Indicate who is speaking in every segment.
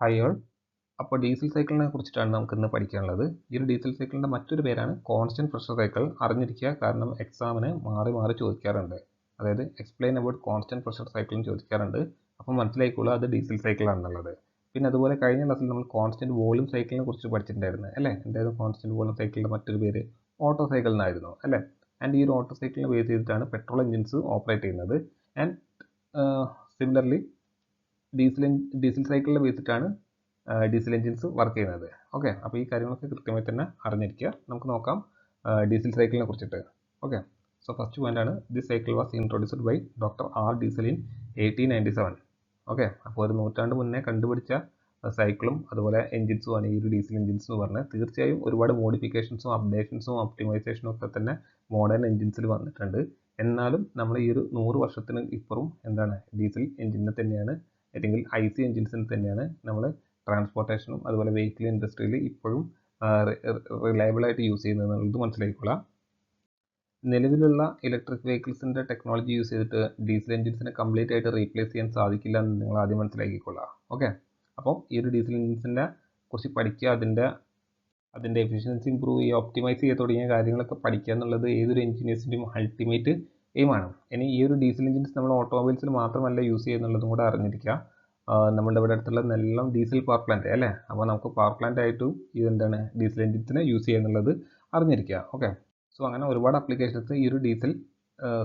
Speaker 1: Hi all. അപ്പോൾ diesel സൈക്കിളിനെ കുറിച്ചിട്ടാണ് നമുക്ക് ഇന്ന് പഠിക്കാനുള്ളത്. ഈ ഒരു ഡീസൽ സൈക്കിളിൻ്റെ മറ്റൊരു പേരാണ് കോൺസ്റ്റൻറ്റ് പ്രഷർ സൈക്കിൾ. അറിഞ്ഞിരിക്കുക, കാരണം എക്സാമിന് മാറി മാറി ചോദിക്കാറുണ്ട്. അതായത് എക്സ്പ്ലെയിൻ അബൌട്ട് കോൺസ്റ്റൻറ്റ് പ്രഷർ സൈക്കിളും ചോദിക്കാറുണ്ട്. അപ്പോൾ മനസ്സിലായിക്കോളൂ അത് ഡീസൽ സൈക്കിൾ ആണെന്നുള്ളത്. പിന്നെ അതുപോലെ കഴിഞ്ഞ ക്ലാസ്സിൽ നമ്മൾ കോൺസ്റ്റൻറ്റ് വോളിയം സൈക്കിളിനെ കുറിച്ച് പഠിച്ചിട്ടുണ്ടായിരുന്നു അല്ലേ? എന്തായാലും കോൺസ്റ്റൻറ്റ് വോളിയം സൈക്കിളിൻ്റെ മറ്റൊരു പേര് ഓട്ടോ സൈക്കിൾ എന്നായിരുന്നു അല്ലേ? ആൻഡ് ഈ ഒരു ഓട്ടോ സൈക്കിളിനെ ബേസ് ചെയ്തിട്ടാണ് പെട്രോൾ എഞ്ചിൻസ് ഓപ്പറേറ്റ് ചെയ്യുന്നത്. ആൻഡ് സിമിലർലി ഡീസൽ സൈക്കിളിനെ വെച്ചിട്ടാണ് ഡീസൽ എഞ്ചിൻസ് വർക്ക് ചെയ്യുന്നത്. ഓക്കെ, അപ്പോൾ ഈ കാര്യങ്ങളൊക്കെ കൃത്യമായി തന്നെ അറിഞ്ഞിരിക്കുക. നമുക്ക് നോക്കാം ഡീസൽ സൈക്കിളിനെ കുറിച്ചിട്ട്. ഓക്കെ, സോ ഫസ്റ്റ് പോയിന്റ് ആണ് this cycle was introduced by doctor R Diesel in 1897. Okay, അപ്പോൾ ഒരു നൂറ്റാണ്ട് മുന്നേ കണ്ടുപിടിച്ച സൈക്കിളും അതുപോലെ എഞ്ചിൻസുമാണ് ഈ ഒരു ഡീസൽ എഞ്ചിൻസ് എന്ന് പറഞ്ഞാൽ. തീർച്ചയായും ഒരുപാട് മോഡിഫിക്കേഷൻസും അപ്ഡേഷൻസും ഒപ്റ്റിമൈസേഷനും ഒക്കെ തന്നെ മോഡേൺ എഞ്ചിൻസിൽ വന്നിട്ടുണ്ട്. എന്നാലും നമ്മൾ ഈ ഒരു 100 വർഷത്തിന് ഇപ്പുറം എന്താണ് ഡീസൽ എഞ്ചിനെ തന്നെയാണ്, അല്ലെങ്കിൽ IC എഞ്ചിൻസിന് തന്നെയാണ് നമ്മൾ ട്രാൻസ്പോർട്ടേഷനും അതുപോലെ വെഹിക്കിൾ ഇൻഡസ്ട്രിയിൽ ഇപ്പോഴും റിലയബിളായിട്ട് യൂസ് ചെയ്യുന്നത് മനസ്സിലാക്കിക്കൊള്ളാം. നിലവിലുള്ള ഇലക്ട്രിക് വെഹിക്കിൾസിൻ്റെ ടെക്നോളജി യൂസ് ചെയ്തിട്ട് ഡീസൽ എഞ്ചിൻസിനെ കംപ്ലീറ്റ് ആയിട്ട് റീപ്ലേസ് ചെയ്യാൻ സാധിക്കില്ല എന്ന് നിങ്ങൾ ആദ്യം മനസ്സിലാക്കിക്കൊള്ളാം. ഓക്കെ, അപ്പോൾ ഈ ഒരു ഡീസൽ എഞ്ചിൻസിൻ്റെ കുറിച്ച് പഠിക്കുക, അതിൻ്റെ എഫിഷ്യൻസി ഇമ്പ്രൂവ് ചെയ്യുക, ഒപ്റ്റിമൈസ് ചെയ്യുക തുടങ്ങിയ കാര്യങ്ങളൊക്കെ പഠിക്കുക എന്നുള്ളത് ഏതൊരു എഞ്ചിനീയേഴ്സിൻ്റെയും അൾട്ടിമേറ്റ് എയിമാണ്. ഇനി ഈ ഒരു ഡീസൽ എഞ്ചിൻസ് നമ്മൾ ഓട്ടോമൊബൈൽസിൽ മാത്രമല്ല യൂസ് ചെയ്യുന്നുള്ളതും കൂടെ അറിഞ്ഞിരിക്കുക. നമ്മുടെ ഇവിടെ അടുത്തുള്ള എല്ലാം ഡീസൽ പവർ പ്ലാന്റ് അല്ലേ? അപ്പോൾ നമുക്ക് പവർ പ്ലാന്റ് ആയിട്ടും ഇതെന്താണ് ഡീസൽ എഞ്ചിൻസിനെ യൂസ് ചെയ്യുക എന്നുള്ളത് അറിഞ്ഞിരിക്കുക. ഓക്കെ, സോ അങ്ങനെ ഒരുപാട് ആപ്ലിക്കേഷൻസ് ഈ ഒരു ഡീസൽ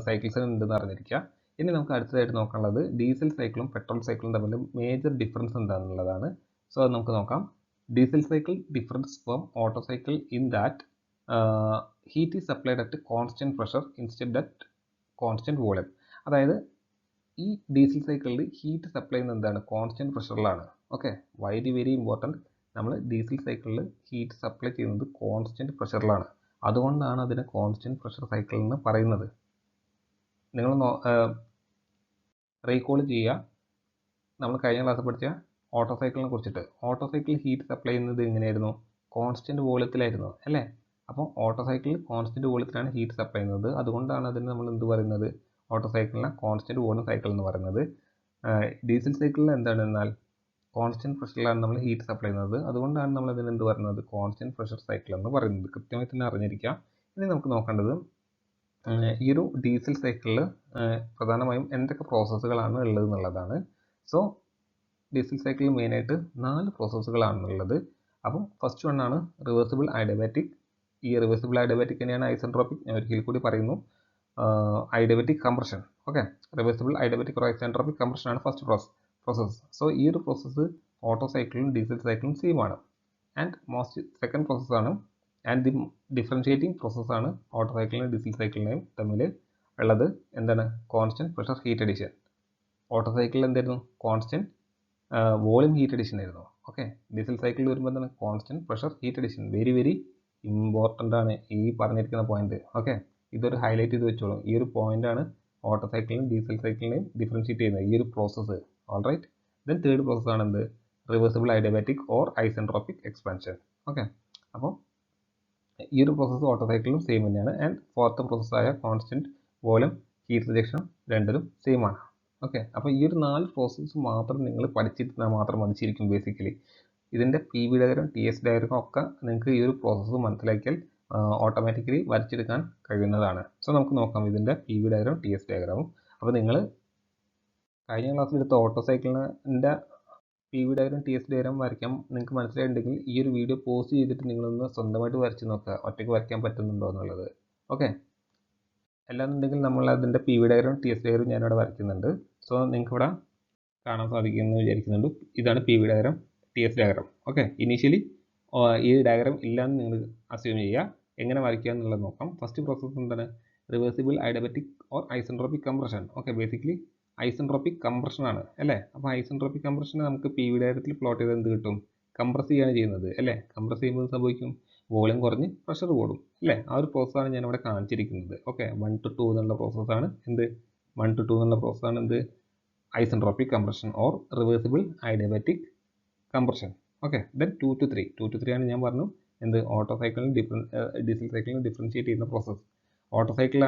Speaker 1: സൈക്കിൾസിന് ഉണ്ടെന്ന് അറിഞ്ഞിരിക്കുക. ഇനി നമുക്ക് അടുത്തതായിട്ട് നോക്കാനുള്ളത് ഡീസൽ സൈക്കിളും പെട്രോൾ സൈക്കിളും തമ്മിൽ മേജർ ഡിഫറൻസ് എന്താണെന്നുള്ളതാണ്. സോ അത് നമുക്ക് നോക്കാം. Diesel cycle differs from auto cycle in that heat is supplied at constant pressure instead at constant volume. അതായത് ഈ ഡീസൽ സൈക്കിളിൽ ഹീറ്റ് സപ്ലൈ ചെയ്യുന്നത് എന്താണ്? കോൺസ്റ്റൻറ്റ് പ്രഷറിലാണ്. Okay, very important. നമ്മൾ ഡീസൽ സൈക്കിളിൽ ഹീറ്റ് സപ്ലൈ ചെയ്യുന്നത് കോൺസ്റ്റൻറ്റ് പ്രഷറിലാണ്. അതുകൊണ്ടാണ് അതിനെ കോൺസ്റ്റൻറ്റ് പ്രഷർ സൈക്കിൾ എന്ന് പറയുന്നത്. നിങ്ങൾ റീകോൾ ചെയ്യുക, നമ്മൾ കഴിഞ്ഞ ക്ലാസ്സിൽ പഠിച്ച ഓട്ടോ സൈക്കിളിനെ കുറിച്ചിട്ട്. ഓട്ടോ സൈക്കിൾ ഹീറ്റ് സപ്ലൈ ചെയ്യുന്നത് എങ്ങനെയായിരുന്നു? കോൺസ്റ്റൻറ്റ് വോളിയത്തിലായിരുന്നു അല്ലേ? അപ്പോൾ ഓട്ടോ സൈക്കിളിൽ കോൺസ്റ്റൻറ്റ് വോളിയത്തിലാണ് ഹീറ്റ് സപ്ലൈ ചെയ്യുന്നത്. അതുകൊണ്ടാണ് അതിന് നമ്മൾ എന്ത് പറയുന്നത്? ഓട്ടോ സൈക്കിളിനെ കോൺസ്റ്റൻറ്റ് വോളിയം സൈക്കിൾ എന്ന് പറയുന്നത്. ഡീസൽ സൈക്കിളിൽ എന്താണ് എന്നാൽ കോൺസ്റ്റൻറ്റ് പ്രഷറിലാണ് നമ്മൾ ഹീറ്റ് സപ്ലൈ ചെയ്യുന്നത്. അതുകൊണ്ടാണ് നമ്മൾ അതിന് എന്ത് പറയുന്നത്? കോൺസ്റ്റൻറ്റ് പ്രഷർ സൈക്കിൾ എന്ന് പറയുന്നത്. കൃത്യമായി തന്നെ അറിഞ്ഞിരിക്കുക. ഇനി നമുക്ക് നോക്കേണ്ടത് ഈ ഒരു ഡീസൽ സൈക്കിളിൽ പ്രധാനമായും എന്തൊക്കെ പ്രോസസ്സുകളാണ് ഉള്ളത് എന്നുള്ളതാണ്. സോ ഡീസൽ സൈക്കിളിൽ മെയിനായിട്ട് 4 പ്രോസസ്സുകളാണുള്ളത്. അപ്പം ഫസ്റ്റ് വൺ ആണ് റിവേഴ്സിബിൾ അഡിയബാറ്റിക്. ഈ റിവേഴ്സിബിൾ അഡിയബാറ്റിക് തന്നെയാണ് ഐസെൻട്രോപിക്. ഞാൻ ഒരിക്കൽ കൂടി പറയുന്നു, adiabatic compression. Okay, reversible adiabatic or isentropic compression ആണ് ഫസ്റ്റ് പ്രോസസ്സ്. സോ ഈ ഒരു പ്രോസസ്സ് ഓട്ടോ സൈക്കിളും ഡീസൽ സൈക്കിളും സെയിം ആണ്. ആൻഡ് സെക്കൻഡ് പ്രോസസ്സാണ് ആൻഡ് ദി ഡിഫറൻഷിയേറ്റിംഗ് പ്രോസസ്സാണ് ഓട്ടോ സൈക്കിളിനെയും ഡീസൽ സൈക്കിളിനെയും തമ്മിൽ ഉള്ളത്. എന്താണ്? Constant pressure heat addition. Auto സൈക്കിളിൽ എന്തായിരുന്നു? കോൺസ്റ്റൻറ്റ് വോളിയം ഹീറ്റ് അഡിഷൻ ആയിരുന്നു. ഓക്കെ, ഡീസൽ സൈക്കിളിൽ വരുമ്പോൾ എന്താണ്? Constant pressure heat addition. Very important ആണ് ഈ പറഞ്ഞിരിക്കുന്ന പോയിന്റ്. ഓക്കെ, ഇതൊരു ഹൈലൈറ്റ് ചെയ്ത് വെച്ചോളൂ. ഈ ഒരു പോയിന്റാണ് ഓട്ടോ സൈക്കിളിനും ഡീസൽ സൈക്കിളിനെയും ഡിഫറൻഷിയേറ്റ് ചെയ്യുന്നത്, ഈ ഒരു process. All right. Then third പ്രോസസ്സാണ് എന്ത്? Reversible adiabatic or isentropic expansion. Okay, അപ്പോൾ ഈ ഒരു പ്രോസസ്സ് ഓട്ടോ സൈക്കിളിലും സെയിം തന്നെയാണ്. ആൻഡ് ഫോർത്ത് പ്രോസസ്സായ കോൺസ്റ്റൻറ്റ് വോളിയം ഹീറ്റ് റിജക്ഷൻ രണ്ടിലും സെയിം ആണ്. ഓക്കെ, അപ്പോൾ ഈ ഒരു 4 പ്രോസസ്സ് മാത്രം നിങ്ങൾ പഠിച്ചിരുന്നാൽ മാത്രം മതിച്ചിരിക്കും ബേസിക്കലി. ഇതിൻ്റെ PV ഡയഗ്രം, TS ഡയഗ്രം ഒക്കെ നിങ്ങൾക്ക് ഈ ഒരു പ്രോസസ്സ് മനസ്സിലാക്കിയാൽ ഓട്ടോമാറ്റിക്കലി വരച്ചെടുക്കാൻ കഴിയുന്നതാണ്. സോ നമുക്ക് നോക്കാം ഇതിൻ്റെ PV ഡയഗ്രം, TS ഡയഗ്രാമും. അപ്പോൾ നിങ്ങൾ കഴിഞ്ഞ ക്ലാസ്സിൽ എടുത്ത ഓട്ടോ സൈക്കിളിൻ്റെ PV ഡയഗ്രം, TS ഡയഗ്രം വരയ്ക്കാൻ നിങ്ങൾക്ക് മനസ്സിലായിട്ടുണ്ടെങ്കിൽ ഈ ഒരു വീഡിയോ പോസ്റ്റ് ചെയ്തിട്ട് നിങ്ങളൊന്ന് സ്വന്തമായിട്ട് വരച്ച് നോക്കുക, ഒറ്റയ്ക്ക് വരയ്ക്കാൻ പറ്റുന്നുണ്ടോ എന്നുള്ളത്. ഓക്കെ, അല്ലാന്നുണ്ടെങ്കിൽ നമ്മൾ അതിൻ്റെ PV ഡയഗ്രം, TS ഡയഗ്രം ഞാനിവിടെ വരയ്ക്കുന്നുണ്ട്. സോ നിങ്ങൾക്ക് ഇവിടെ കാണാൻ സാധിക്കുമെന്ന് വിചാരിക്കുന്നുണ്ട്. ഇതാണ് PV diagram, TS diagram. Okay, initially ഈ ഡയഗ്രം ഇല്ലാന്ന് നിങ്ങൾ അസ്യൂം ചെയ്യുക. എങ്ങനെ വരയ്ക്കുക എന്നുള്ളത് നോക്കാം. ഫസ്റ്റ് പ്രോസസ്സ് എന്താണ്? Reversible adiabatic or isentropic compression. Okay, basically isentropic compression ആണ് അല്ലേ? അപ്പോൾ ഐസെൻട്രോപിക് കംപ്രഷനെ നമുക്ക് PV ഡയഗ്രത്തിൽ പ്ലോട്ട് ചെയ്ത് എന്ത് കിട്ടും? കംപ്രസ് ചെയ്യുകയാണ് ചെയ്യുന്നത് അല്ലേ? കംപ്രസ് ചെയ്യുമ്പോൾ സംഭവിക്കും, വോളിയം കുറഞ്ഞ് പ്രഷർ കൂടും അല്ലേ? ആ ഒരു പ്രോസസ്സാണ് ഞാനിവിടെ കാണിച്ചിരിക്കുന്നത്. ഓക്കെ, 1 to 2 എന്നുള്ള പ്രോസസ്സാണ് എന്ത്? 1 to 2 എന്നുള്ള പ്രോസസ്സാണ് എന്ത്? Isentropic compression or reversible adiabatic compression. Okay, then 2 to 3 ആണ് ഞാൻ പറഞ്ഞു എന്ത്? ഓട്ടോ സൈക്കിളിനും ഡീസൽ സൈക്കിളിനും ഡിഫറൻഷിയേറ്റ് ചെയ്യുന്ന പ്രോസസ്സ്. ഓട്ടോ സൈക്കിൾ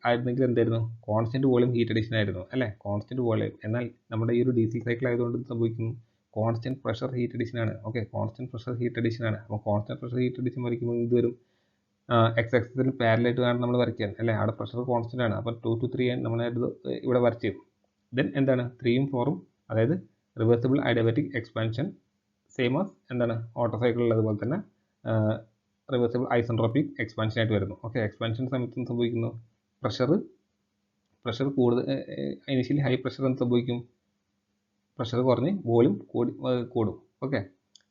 Speaker 1: ആയിരുന്നെങ്കിൽ എന്തായിരുന്നു? കോൺസ്റ്റൻറ്റ് വോളിയം ഹീറ്റ് അഡിഷൻ ആയിരുന്നു അല്ലേ? Constant volume. എന്നാൽ നമ്മുടെ ഈ ഒരു ഡീസൽ സൈക്കിൾ ആയതുകൊണ്ട് സംഭവിക്കുന്നു, കോൺസ്റ്റന്റ് പ്രഷർ ഹീറ്റ് അഡീഷൻ ആണ്. Okay, constant pressure heat addition ആണ്. അപ്പോൾ കോൺസ്റ്റന്റ് പ്രഷർ ഹീറ്റ് അഡീഷൻ വരയ്ക്കുമ്പോൾ ഇത് വരും എക്സ് ആക്സിസിൽ പാരലായിട്ട് വേണം നമ്മൾ വരയ്ക്കാൻ അല്ലേ. അവിടെ പ്രഷർ കോൺസ്റ്റന്റ് ആണ്. അപ്പോൾ 2 to 3 നമ്മൾ ഇവിടെ വരച്ചു. ദെൻ എന്താണ് 3ഉം 4ഉം, അതായത് reversible adiabatic expansion same as എന്താണ് ഓട്ടോ സൈക്കിൾ ഉള്ളതുപോലെ തന്നെ റിവേഴ്സിബിൾ ഐസെൻട്രോപിക് എക്സ്പാൻഷൻ ആയിട്ട് വരുന്നു. ഓക്കെ, എക്സ്പാൻഷൻ സമയത്ത് സംഭവിക്കുന്നു പ്രഷർ കൂടുതൽ ഇനിഷ്യലി ഹൈ പ്രഷർ എന്ത് സംഭവിക്കും, പ്രഷർ കുറഞ്ഞ് വോളിയം കൂടും. ഓക്കെ,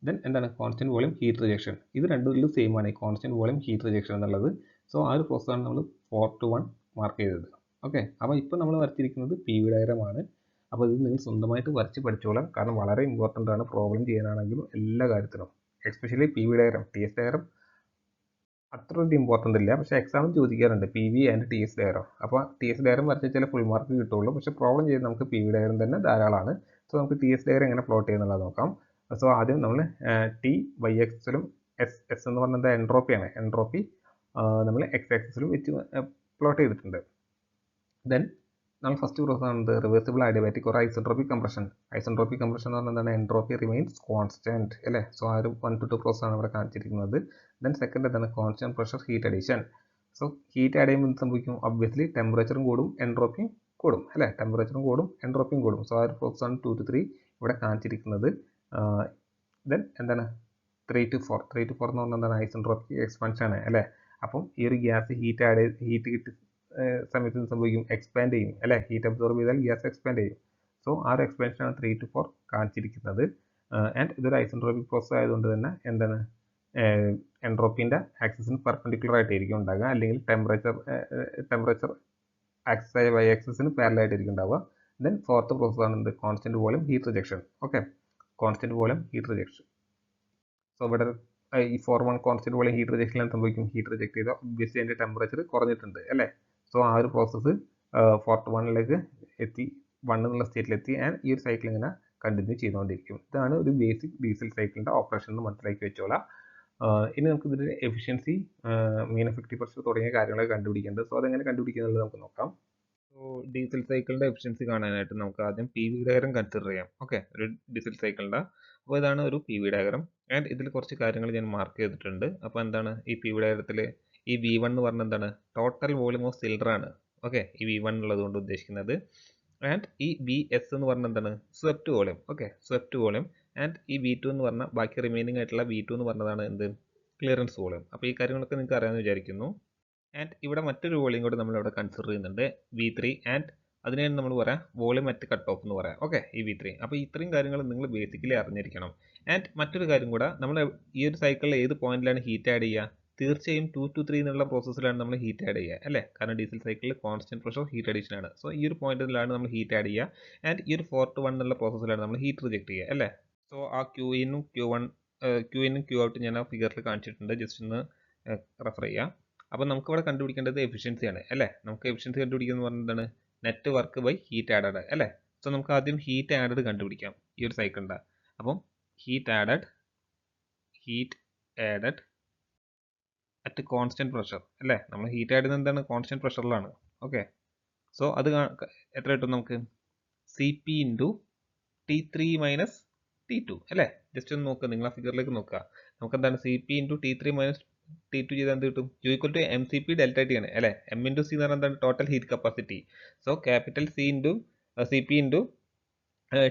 Speaker 1: ദെൻ എന്താണ് കോൺസ്റ്റന്റ് വോളിയം ഹീറ്റ് റിജക്ഷൻ. ഇത് രണ്ടും സെയിം ആണ്, ഈ കോൺസ്റ്റന്റ് വോളിയം ഹീറ്റ് റിജക്ഷൻ എന്നുള്ളത്. സോ ആ ഒരു പ്രോസസ്സാണ് നമ്മൾ 4 to 1 മാർക്ക് ചെയ്തത്. ഓക്കെ, അപ്പോൾ ഇപ്പോൾ നമ്മൾ വരച്ചിരിക്കുന്നത് പി വി ഡയഗ്രമാണ്. അപ്പോൾ ഇത് നിങ്ങൾ സ്വന്തമായിട്ട് വരച്ച് പഠിച്ചോളാം, കാരണം വളരെ ഇമ്പോർട്ടൻ്റ് ആണ് പ്രോബ്ലം ചെയ്യാനാണെങ്കിലും എല്ലാ കാര്യത്തിലും. Especially P V diagram. T S diagram അത്ര ഒരു ഇമ്പോർട്ടൻ്റ് ഇല്ല, പക്ഷേ എക്സാമിന് ചോദിക്കാറുണ്ട് P V and T S diagram. അപ്പോൾ ടി എസ് ഡയഗ്രം വരച്ചാൽ ചില ഫുൾ മാർക്ക് കിട്ടുള്ളൂ, പക്ഷേ പ്രോബ്ലം ചെയ്ത് നമുക്ക് പി വി ഡയഗ്രം തന്നെ ധാരാളമാണ്. സോ നമുക്ക് ടി എസ് ഡയഗ്രം എങ്ങനെ പ്ലോട്ട് ചെയ്യുന്നുള്ളത് നോക്കാം. സോ ആദ്യം നമ്മൾ ടി വൈ ആക്സിസിലും എസ് എന്ന് പറയുന്നത് എൻട്രോപ്പിയാണ്. എൻട്രോപ്പി നമ്മൾ എക്സ് ആക്സിസിലും വെച്ച് പ്ലോട്ട് ചെയ്തിട്ടുണ്ട്. ദെൻ നമ്മൾ ഫസ്റ്റ് പ്രോസസ് ആണ് റിവേഴ്സിബിൾ അഡിയബാറ്റിക് ഒരു ഐസെൻട്രോപിക് കംപ്രഷൻ. ഐസെൻട്രോപിക് കംപ്രഷൻ എന്ന് പറഞ്ഞാൽ എന്താണ്, എൻട്രോപ്പി റിമെയിൻസ് കോൺസ്റ്റന്റ് അല്ലേ. സോ ആ ഒരു 1 to 2 പ്രോസസ് ആണ് ഇവിടെ കാണിച്ചിരിക്കുന്നത്. ദെൻ സെക്കൻഡ് എന്താണ് constant pressure heat addition. So heat add ചെയ്യുമ്പോൾ സംഭവിക്കും, ഒബ്വിയസ്ലി ടെമ്പറേച്ചറും കൂടും എൻട്രോപ്പിയും കൂടും അല്ലേ. ടെമ്പറേച്ചറും കൂടും എൻട്രോപ്പിയും കൂടും. സോ ആ ഒരു പ്രോസസ് ആണ് 2 to 3 ഇവിടെ കാണിച്ചിരിക്കുന്നത്. ദെൻ എന്താണ് 3 to 4 എന്ന് പറഞ്ഞാൽ എന്താണ് ഐസെൻട്രോപിക് എക്സ്പാൻഷൻ ആണ് അല്ലേ. അപ്പം ഈ ഒരു ഗ്യാസ് ഹീറ്റ് കിട്ടി സമയത്ത് സംഭവിക്കും, എക്സ്പാൻഡ് ചെയ്യും അല്ലേ. ഹീറ്റ് അബ്സോർബ് ചെയ്താൽ ഗ്യാസ് എക്സ്പാൻഡ് ചെയ്യും. സോ ആ ഒരു എക്സ്പാൻഷൻ ആണ് 3 to 4 കാണിച്ചിരിക്കുന്നത്. ആൻഡ് ഇതൊരു ഐസെൻട്രോപിക് പ്രോസസ് ആയതുകൊണ്ട് തന്നെ എന്താണ് എൻട്രോപ്പിൻ്റെ ആക്സിസിന് പെർപെൻഡിക്കുലർ ആയിട്ടായിരിക്കും ഉണ്ടാകുക, അല്ലെങ്കിൽ ടെമ്പറേച്ചർ ആക്സിസ് ആയ വൈ ആക്സിസിന് പാരലായിട്ടായിരിക്കും ഉണ്ടാവുക. ദെൻ ഫോർത്ത് പ്രോസസ് ആണ് എന്ത്, constant volume heat rejection. Okay, constant volume heat rejection. So ഇവിടെ ഈ 4 കോൺസ്റ്റന്റ് വോളിയം ഹീറ്റ് റിജക്ഷനിൽ സംഭവിക്കും, ഹീറ്റ് റിജക്ട് ചെയ്താൽ ഒബ്വിയസ്ലി അതിൻ്റെ ടെമ്പറേച്ചർ കുറഞ്ഞിട്ടുണ്ട് അല്ലേ. സോ ആ ഒരു പ്രോസസ്സ് 4 to 1 എത്തി, 1 എന്നുള്ള സ്റ്റേറ്റിലെത്തി. ആൻഡ് ഈ ഒരു സൈക്കിൾ ഇങ്ങനെ കണ്ടിന്യൂ ചെയ്തുകൊണ്ടിരിക്കും. ഇതാണ് ഒരു ബേസിക് ഡീസൽ സൈക്കിളിൻ്റെ ഓപ്പറേഷൻ എന്ന് മനസ്സിലാക്കി വെച്ചോളാം. ഇനി നമുക്ക് ഇതിൻ്റെ എഫിഷ്യൻസി, മീൻ എഫക്റ്റീവ് പ്രഷർ തുടങ്ങിയ കാര്യങ്ങളൊക്കെ കണ്ടുപിടിക്കേണ്ടത്. സോ അതെങ്ങനെ കണ്ടുപിടിക്കുന്നത് നമുക്ക് നോക്കാം. സോ ഡീസൽ സൈക്കിളിൻ്റെ എഫിഷ്യൻസി കാണാനായിട്ട് നമുക്ക് ആദ്യം പി വി ഡയഗ്രം കൺസിഡർ ചെയ്യാം. ഓക്കെ, ഒരു ഡീസൽ സൈക്കിളിൻ്റെ. അപ്പോൾ ഇതാണ് ഒരു പി വി ഡയഗ്രം. ആൻഡ് ഇതിൽ കുറച്ച് കാര്യങ്ങൾ ഞാൻ മാർക്ക് ചെയ്തിട്ടുണ്ട്. അപ്പോൾ എന്താണ് ഈ പി വി ഡയഗ്രത്തിൽ ഈ V1 എന്ന് പറഞ്ഞാൽ എന്താണ്, ടോട്ടൽ വോളിയം ഓഫ് സിലിണ്ടർ ആണ്. ഓക്കെ, ഈ V1 ഉള്ളതുകൊണ്ട് ഉദ്ദേശിക്കുന്നത്. ആൻഡ് ഈ VS എന്ന് പറഞ്ഞാൽ എന്താണ്, swept volume. Okay, swept volume. And ഈ V2 എന്ന് പറഞ്ഞാൽ ബാക്കി റിമൈനിങ് ആയിട്ടുള്ള V2 എന്ന് പറഞ്ഞതാണ് എന്ത്, ക്ലിയറൻസ് വോളിയം. അപ്പോൾ ഈ കാര്യങ്ങളൊക്കെ നിങ്ങൾക്ക് അറിയാമെന്ന് വിചാരിക്കുന്നു. ആൻഡ് ഇവിടെ മറ്റൊരു വോളിയം കൂടെ നമ്മളിവിടെ കൺസിഡർ ചെയ്യുന്നുണ്ട്, V3. ആൻഡ് അതിനെയാണ് നമ്മൾ പറയാം വോളിയം അറ്റ് കട്ട് ഓഫ് എന്ന് പറയാം. ഓക്കെ, ഈ V3. അപ്പോൾ ഇത്രയും കാര്യങ്ങൾ നിങ്ങൾ ബേസിക്കലി അറിഞ്ഞിരിക്കണം. ആൻഡ് മറ്റൊരു കാര്യം കൂടെ, നമ്മൾ ഈ ഒരു സൈക്കിളിൽ ഏത് പോയിന്റിലാണ് ഹീറ്റ് ആഡ് ചെയ്യുക, തീർച്ചയായും 2 to 3 എന്നുള്ള പ്രോസസ്സിലാണ് നമ്മൾ ഹീറ്റ് ആഡ് ചെയ്യുക അല്ലേ. കാരണം ഡീസൽ സൈക്കിളിൽ കോൺസ്റ്റന്റ് പ്രഷർ ഹീറ്റ് അഡീഷൻ ആണ്. സോ ഈ ഒരു പോയിന്റിലാണ് നമ്മൾ ഹീറ്റ് ആഡ് ചെയ്യുക. ആൻഡ് ഈ ഒരു 4 to 1 എന്നുള്ള പ്രോസസ്സിലാണ് നമ്മൾ ഹീറ്റ് റിജക്ട് ചെയ്യുക അല്ലേ. സോ ആ Q1 Q out ഞാൻ ആ ഫിഗറിൽ കാണിച്ചിട്ടുണ്ട്, ജസ്റ്റ് ഒന്ന് റെഫർ ചെയ്യുക. അപ്പോൾ നമുക്ക് ഇവിടെ കണ്ടുപിടിക്കേണ്ടത് എഫിഷ്യൻസിയാണ് അല്ലേ. നമുക്ക് എഫിഷ്യൻസി കണ്ടുപിടിക്കുന്നത് പറഞ്ഞതാണ് net work by heat added അല്ലേ. സോ നമുക്ക് ആദ്യം ഹീറ്റ് ആഡഡ് കണ്ടുപിടിക്കാം ഈ ഒരു സൈക്കിളിൻ്റെ. അപ്പം heat added at constant pressure അല്ലേ. നമ്മൾ ഹീറ്റ് ആഡ് ചെയ്യുന്നത് എന്താണ്, കോൺസ്റ്റന്റ് പ്രഷറിലാണ്. ഓക്കെ, സോ അത് എത്ര കിട്ടും നമുക്ക്, CP into T3 minus T2 അല്ലേ. ജസ്റ്റ് ഒന്ന് നോക്കുക, നിങ്ങൾ ആ ഫിഗറിലേക്ക് നോക്കുക. നമുക്ക് എന്താണ് CP into T3 minus T2 ചെയ്താൽ എന്ത് കിട്ടും, U = MCP ΔT ആണ് അല്ലേ. M ഇൻറ്റു C എന്ന് പറഞ്ഞാൽ എന്താണ്, total heat capacity. So capital C into CP into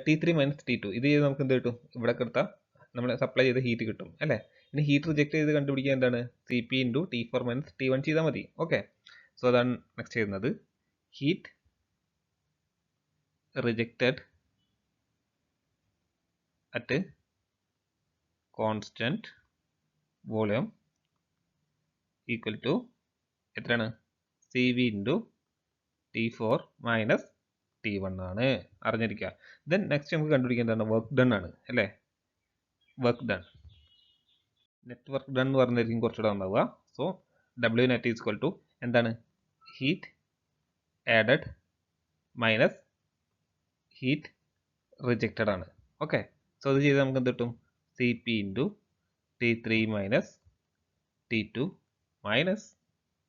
Speaker 1: T3 minus T2. ഇത് ചെയ്ത് നമുക്ക് എന്ത് കിട്ടും, ഇവിടെ എടുത്താൽ നമ്മൾ സപ്ലൈ ചെയ്ത ഹീറ്റ് കിട്ടും അല്ലേ. ഇനി ഹീറ്റ് റിജക്ട് ചെയ്ത് കണ്ടുപിടിക്കുക എന്താണ്, CP into T4 minus T1 ചെയ്താൽ മതി. ഓക്കെ, സോ അതാണ് നെക്സ്റ്റ് ചെയ്യുന്നത്. Heat rejected at constant volume equal to എത്രയാണ്, CV into T4 minus T1 ആണ്, അറിഞ്ഞിരിക്കുക. ദെൻ നെക്സ്റ്റ് നമുക്ക് കണ്ടുപിടിക്കേണ്ടതാണ് വർക്ക് ഡൺ ആണ് അല്ലേ. Work done, net work done എന്ന് പറഞ്ഞായിരിക്കും കുറച്ചുകൂടെ ഉണ്ടാവുക. So W net equal to എന്താണ്, heat added minus heat rejected ആണ്. ഓക്കെ, സോ അത് ചെയ്താൽ നമുക്ക് എന്ത് കിട്ടും, CP into T3 minus T2 minus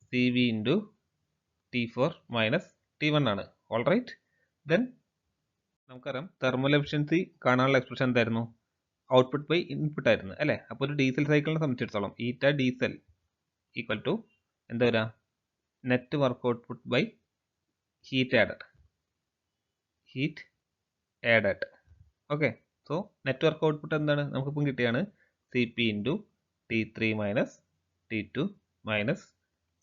Speaker 1: CV into T4 minus T1 ആണ്. All right. ദെൻ നമുക്കറിയാം തെർമൽ എഫിഷ്യൻസി കാണാനുള്ള എക്സ്പ്രഷൻ എന്തായിരുന്നു? ഔട്ട്പുട്ട് ബൈ ഇൻപുട്ട് ആയിരുന്നു അല്ലേ? അപ്പോൾ ഒരു ഡീസൽ സൈക്കിളിനെ സംബന്ധിച്ചിടത്തോളം ഈറ്റ ഡീസൽ ഈക്വൽ ടു എന്താ വരിക? Net work output by heat added. Okay, so net work output എന്താണ്? നമുക്കിപ്പം കിട്ടിയാണ് C P into T3 minus T2 minus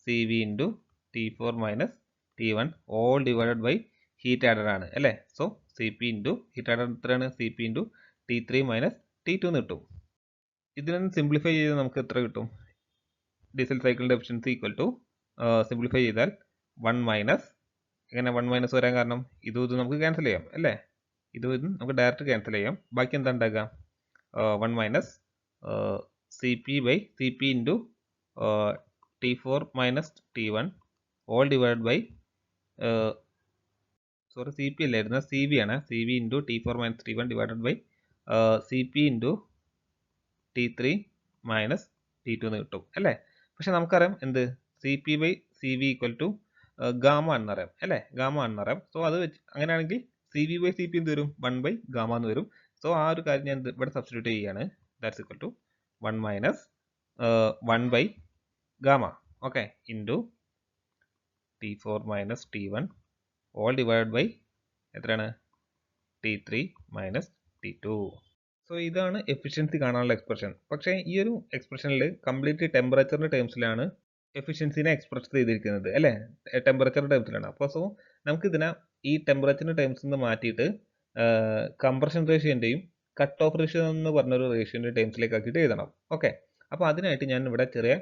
Speaker 1: C V into T4 minus T1 all divided by heat added ആണ് അല്ലേ? So C P into heat added എത്രയാണ്? C P into T3 minus T2 എന്ന് കിട്ടും. ഇതിനൊന്ന് simplify ചെയ്ത് നമുക്ക് എത്ര കിട്ടും? ഡീസൽ സൈക്കിളിൻ്റെ എഫിഷ്യൻസി ഈക്വൽ ടു സിംപ്ലിഫൈ ചെയ്താൽ 1 മൈനസ്, എങ്ങനെ 1 മൈനസ് വരാൻ കാരണം? ഇതും നമുക്ക് ക്യാൻസൽ ചെയ്യാം അല്ലേ? ഇതും നമുക്ക് ഡയറക്റ്റ് ക്യാൻസൽ ചെയ്യാം. ബാക്കി എന്താ ഉണ്ടാക്കുക? 1 minus C P by C P into T4 minus T1 all divide by sorry C P അല്ലായിരുന്നു, സി വി ആണ്. C V into T4 minus T1 divided by C P into T3 minus T2 എന്ന് കിട്ടും അല്ലേ? പക്ഷെ നമുക്കറിയാം എന്ത്? C P by C V equal to gamma എന്നറിയാം അല്ലേ? ഗാമ എന്നറിയാം. സോ അത് വെച്ച് അങ്ങനെയാണെങ്കിൽ C V by C P എന്ത് വരും? 1 ബൈ ഗാമ എന്ന് വരും. സോ ആ ഒരു കാര്യം ഞാൻ ഇവിടെ സബ്സ്റ്റിറ്റ്യൂട്ട് ചെയ്യുകയാണ്. That's equal to 1 minus 1 by gamma, okay, into T4 minus T1 all divide by എത്രയാണ്? T3 minus T2. സോ ഇതാണ് എഫിഷ്യൻസി കാണാനുള്ള എക്സ്പ്രഷൻ. പക്ഷേ ഈ ഒരു എക്സ്പ്രഷനിൽ കംപ്ലീറ്റ് ടെമ്പറേച്ചറിൻ്റെ ടേംസിലാണ് എഫിഷ്യൻസിനെ എക്സ്പ്രസ് ചെയ്തിരിക്കുന്നത് അല്ലേ? ടെമ്പറേച്ചറിൻ്റെ ടേംസിലാണ്. അപ്പോൾ സോ നമുക്കിതിനെ ഈ ടെമ്പറേച്ചറിൻ്റെ ടേംസിൽ നിന്ന് മാറ്റിയിട്ട് കംപ്രഷൻ റേഷ്യോൻ്റെയും കട്ട് ഓഫ് റേഷ്യോ എന്ന് പറഞ്ഞൊരു റേഷ്യോൻ്റെ ടേംസിലേക്ക് ആക്കിയിട്ട് എഴുതണം. ഓക്കെ, അപ്പോൾ അതിനായിട്ട് ഞാൻ ഇവിടെ ചെറിയ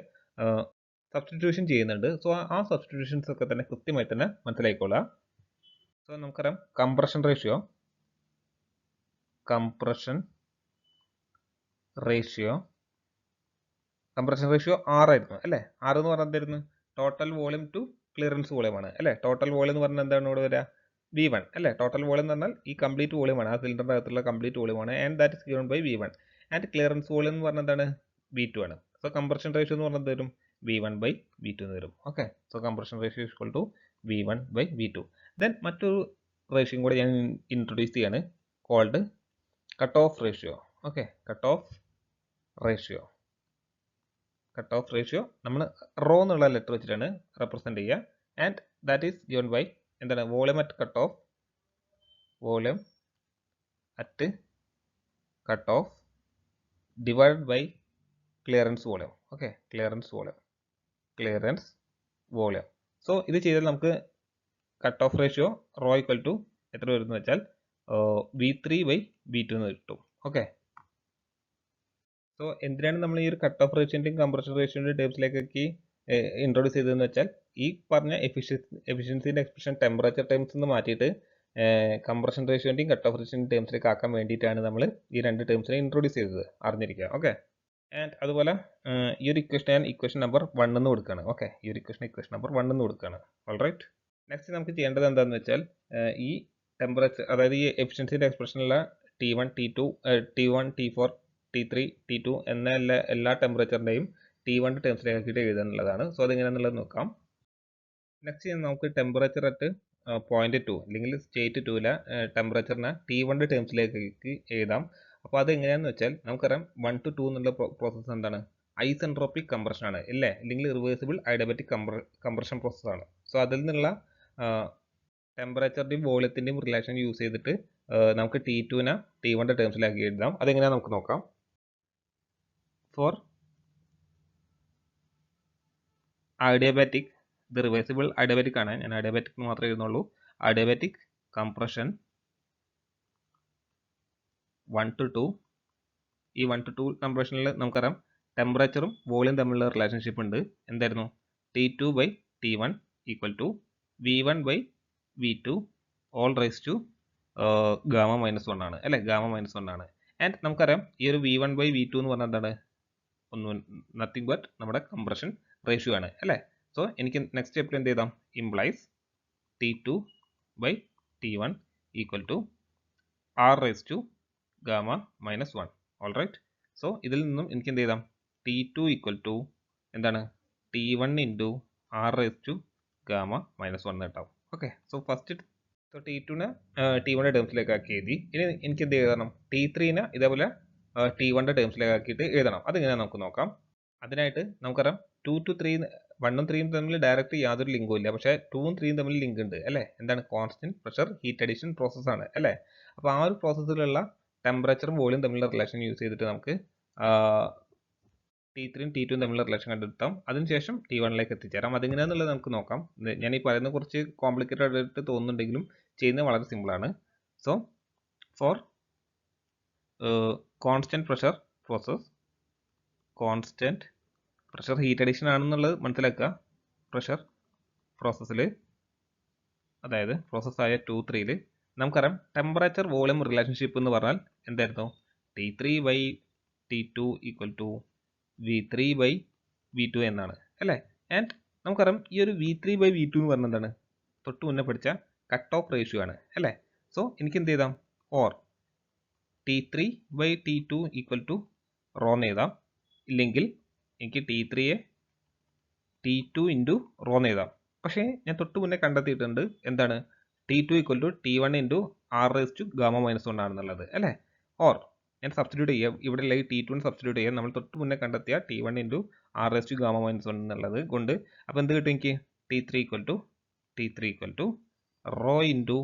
Speaker 1: സബ്സ്റ്റിറ്റ്യൂഷൻ ചെയ്യുന്നുണ്ട്. സോ ആ സബ്സ്റ്റിറ്റ്യൂഷൻസ് ഒക്കെ തന്നെ കൃത്യമായി തന്നെ മനസ്സിലായിക്കോളാം. സോ നമുക്കറിയാം കംപ്രഷൻ റേഷ്യോ ആറായിരുന്നു അല്ലേ? 6 എന്ന് പറഞ്ഞാൽ എന്തായിരുന്നു? Total volume to clearance volume ആണ് അല്ലേ? ടോട്ടൽ വോളിയം എന്ന് പറഞ്ഞാൽ എന്താണ് ഇവിടെ വരിക? V1 അല്ലേ? ടോട്ടൽ വോളിയം എന്ന് പറഞ്ഞാൽ ഈ കംപ്ലീറ്റ് വോളിയം ആണ്, ആ സിലിണ്ടറിൻ്റെ അകത്തുള്ള കംപ്ലീറ്റ് വോളിയം ആണ്. And that is given by V1. And clearance volume എന്ന് പറഞ്ഞാൽ എന്താണ്? V2 ആണ്. സോ കംപ്രഷൻ റേഷ്യോ എന്ന് പറഞ്ഞാൽ വരും V1 ബൈ V2 എന്ന് വരും. Okay, so compression ratio equal to V1 by V2. Then മറ്റൊരു റേഷ്യോയും കൂടെ ഞാൻ ഇൻട്രൊഡ്യൂസ് ചെയ്യാണ്, called cut off ratio. Okay, cut off ratio നമ്മൾ റോ എന്നുള്ള ലെറ്റർ വെച്ചിട്ടാണ് റെപ്രസെൻറ്റ് ചെയ്യുക. And that is given by എന്താണ്? Volume at cut off divided by clearance volume. Okay, clearance volume. So ഇത് ചെയ്താൽ നമുക്ക് cut off ratio rho equal to എത്ര വരുന്നു വെച്ചാൽ V3 ബൈ V2 എന്ന് കിട്ടും. ഓക്കെ, സോ എന്തിനാണ് നമ്മൾ ഈ ഒരു കട്ട് ഓഫ് റേഷ്യോൻ്റെയും കംപ്രഷൻ റേഷ്യോൻ്റെയും ടേംസിലേക്കൊക്കെ ഇൻട്രൊഡ്യൂസ് ചെയ്തതെന്ന് വെച്ചാൽ ഈ പറഞ്ഞ എഫിഷ്യൻസിൻ്റെ എക്സ്പ്രഷൻ ടെമ്പറേച്ചർ ടേംസ് നിന്ന് മാറ്റിയിട്ട് കംപ്രഷൻ റേഷ്യോൻ്റെയും കട്ട് ഓഫ് റേഷ്യോൻ്റെയും ടേംസിലേക്ക് ആക്കാൻ വേണ്ടിയിട്ടാണ് നമ്മൾ ഈ രണ്ട് ടേംസിനെ ഇൻട്രൊഡ്യൂസ് ചെയ്തത്, അറിഞ്ഞിരിക്കുക. ഓക്കെ, ആൻഡ് അതുപോലെ ഈ ഒരു ഇക്വേഷൻ ഞാൻ ഇക്വേഷൻ നമ്പർ 1 എന്ന് കൊടുക്കുകയാണ്. ഓക്കെ, ഈ ഒരു ഇക്വേഷൻ നമ്പർ 1 എന്ന് കൊടുക്കുകയാണ്. ഓൾറൈറ്റ്, നെക്സ്റ്റ് നമുക്ക് ചെയ്യേണ്ടത് എന്താണെന്ന് വെച്ചാൽ ഈ ടെമ്പറേച്ചർ, അതായത് ഈ എഫിഷ്യൻസിൻ്റെ എക്സ്പ്രഷനുള്ള T1 T4 T3 T2 എന്ന എല്ലാ ടെമ്പറേച്ചറിൻ്റെയും T1 ടേംസിലേക്ക് ആക്കിയിട്ട് എഴുതാനുള്ളതാണ്. സോ അതെങ്ങനെയാണെന്നുള്ളത് നോക്കാം. നെക്സ്റ്റ് നമുക്ക് ടെമ്പറേച്ചർ അറ്റ് പോയിന്റ് 2 അല്ലെങ്കിൽ സ്റ്റേറ്റ് 2ലെ ടെമ്പറേച്ചറിനെ T1 ടേംസിലേക്ക് എഴുതാം. അപ്പോൾ അതെങ്ങനെയാണെന്ന് വെച്ചാൽ നമുക്കറിയാം 1 to 2 എന്നുള്ള പ്രോസസ്സ് എന്താണ്? ഐസെൻട്രോപ്പിക് കംപ്രഷൻ ആണ് അല്ലേ? അല്ലെങ്കിൽ റിവേഴ്സിബിൾ അഡിയബാറ്റിക് കംപ്രഷൻ പ്രോസസ്സാണ്. സോ അതിൽ നിന്നുള്ള ടെമ്പറേച്ചറിൻ്റെയും വോളിയത്തിൻ്റെയും റിലേഷൻ യൂസ് ചെയ്തിട്ട് നമുക്ക് T2നെ T1 ടേംസിലാക്കി എഴുതാം. അതെങ്ങനെയാണ് നമുക്ക് നോക്കാം. ഫോർ അഡിയബാറ്റിക്, ഇത് റിവേഴ്സിബിൾ അഡിയബാറ്റിക് ആണ്, ഞാൻ അഡിയബാറ്റിക് മാത്രമേ എഴുതുന്നുള്ളൂ. Adiabatic compression 1 to 2. ഈ 1 to 2 കംപ്രഷനിൽ നമുക്കറിയാം ടെമ്പറേച്ചറും വോളിയം തമ്മിലുള്ള റിലേഷൻഷിപ്പ് ഉണ്ട്. എന്തായിരുന്നു? T2 by T1 equal to V1 by V2 all raise to gamma -1 ആണ് അല്ലേ? ഗാമ -1 ആണ്. ആൻഡ് നമുക്കറിയാം ഈ ഒരു V1 ബൈ V2 എന്ന് പറഞ്ഞാൽ എന്താണ്? നത്തിങ് ബട്ട് നമ്മുടെ കംപ്രഷൻ റേഷ്യോ ആണ് അല്ലേ? സോ എനിക്ക് നെക്സ്റ്റ് സ്റ്റെപ്പിൽ എന്ത് ചെയ്താം? Implies T2 by T1 equal to R raise to gamma -1. All right, so ഇതിൽ നിന്നും എനിക്ക് എന്ത് ചെയ്താം? T2 ഈക്വൽ ടു എന്താണ്? T1 into R raise to gamma -1 കിട്ടാം. ഓക്കെ, സോ ഫസ്റ്റ് സോ T2നെ T1ന്റെ ടേംസിലേക്ക് ആക്കി എഴുതി. ഇനി എനിക്ക് എന്ത് എഴുതണം? T3നെ ഇതേപോലെ T1ന്റെ ടേംസിലേക്ക് ആക്കിയിട്ട് എഴുതണം. അതെങ്ങനെയാണെന്ന് നമുക്ക് നോക്കാം. അതിനായിട്ട് നമുക്കറിയാം 2 to 3 1ഉം 3ഉം തമ്മിൽ ഡയറക്റ്റ് യാതൊരു ലിങ്കും ഇല്ല. പക്ഷേ 2ഉം 3ഉം തമ്മിൽ ലിങ്ക് ഉണ്ട് അല്ലേ? എന്താണ്? Constant pressure heat addition process ആണ് അല്ലേ? അപ്പോൾ ആ ഒരു പ്രോസസ്സിലുള്ള ടെമ്പറേച്ചറും വോളിയം തമ്മിലുള്ള റിലേഷൻ യൂസ് ചെയ്തിട്ട് നമുക്ക് T3യും T2യും തമ്മിലുള്ള റിലേഷൻ കണ്ടെത്താം. അതിനുശേഷം T1ലേക്ക് എത്തിച്ചേരാം. അതെങ്ങനെയാണെന്നുള്ളത് നമുക്ക് നോക്കാം. ഞാൻ ഈ പറയുന്നത് കുറച്ച് കോംപ്ലിക്കേറ്റഡ് ആയിട്ട് തോന്നുന്നുണ്ടെങ്കിലും ചെയ്യുന്നത് വളരെ സിമ്പിൾ ആണ്. So for constant pressure process, constant pressure heat addition ആണെന്നുള്ളത് മനസ്സിലാക്കുക. പ്രഷർ പ്രോസസ്സിൽ, അതായത് പ്രോസസ്സായ 2-3ൽ നമുക്കറിയാം ടെമ്പറേച്ചർ വോളിയം റിലേഷൻഷിപ്പ് എന്ന് പറഞ്ഞാൽ എന്തായിരുന്നു? T3/T2 ഈക്വൽ ടു V3/V2 എന്നാണ് അല്ലേ? ആൻഡ് നമുക്കറിയാം ഈ ഒരു V3/V2 എന്ന് പറഞ്ഞാൽ എന്താണ്? തൊട്ട് മുന്നേ പഠിച്ച കട്ട് ഓഫ് റേഷ്യോ ആണ് അല്ലേ? സോ എനിക്ക് എന്ത് ചെയ്താം? Or T3/T2 equal to rho എന്ന് എഴുതാം. ഇല്ലെങ്കിൽ എനിക്ക് T3യെ T2 ഇൻറ്റു റോ എന്ന് എഴുതാം. പക്ഷേ ഞാൻ തൊട്ട് മുന്നേ കണ്ടെത്തിയിട്ടുണ്ട് എന്താണ്? T2 equal to T1 into R⁻⁻1 ആണെന്നുള്ളത് അല്ലേ? ഓർ ഞാൻ സബ്സ്റ്റിറ്റ്യൂട്ട് ചെയ്യാം. ഇവിടെ ഉള്ള ഈ T2ന് സബ്സ്റ്റിറ്റ്യൂട്ട് ചെയ്യാം. നമ്മൾ തൊട്ട് മുന്നേ കണ്ടെത്തിയ T1 ഇൻറ്റു R⁻⁻1 എന്നുള്ളത് കൊണ്ട് അപ്പോൾ എന്ത് കിട്ടും എനിക്ക്? T3 equal to rho into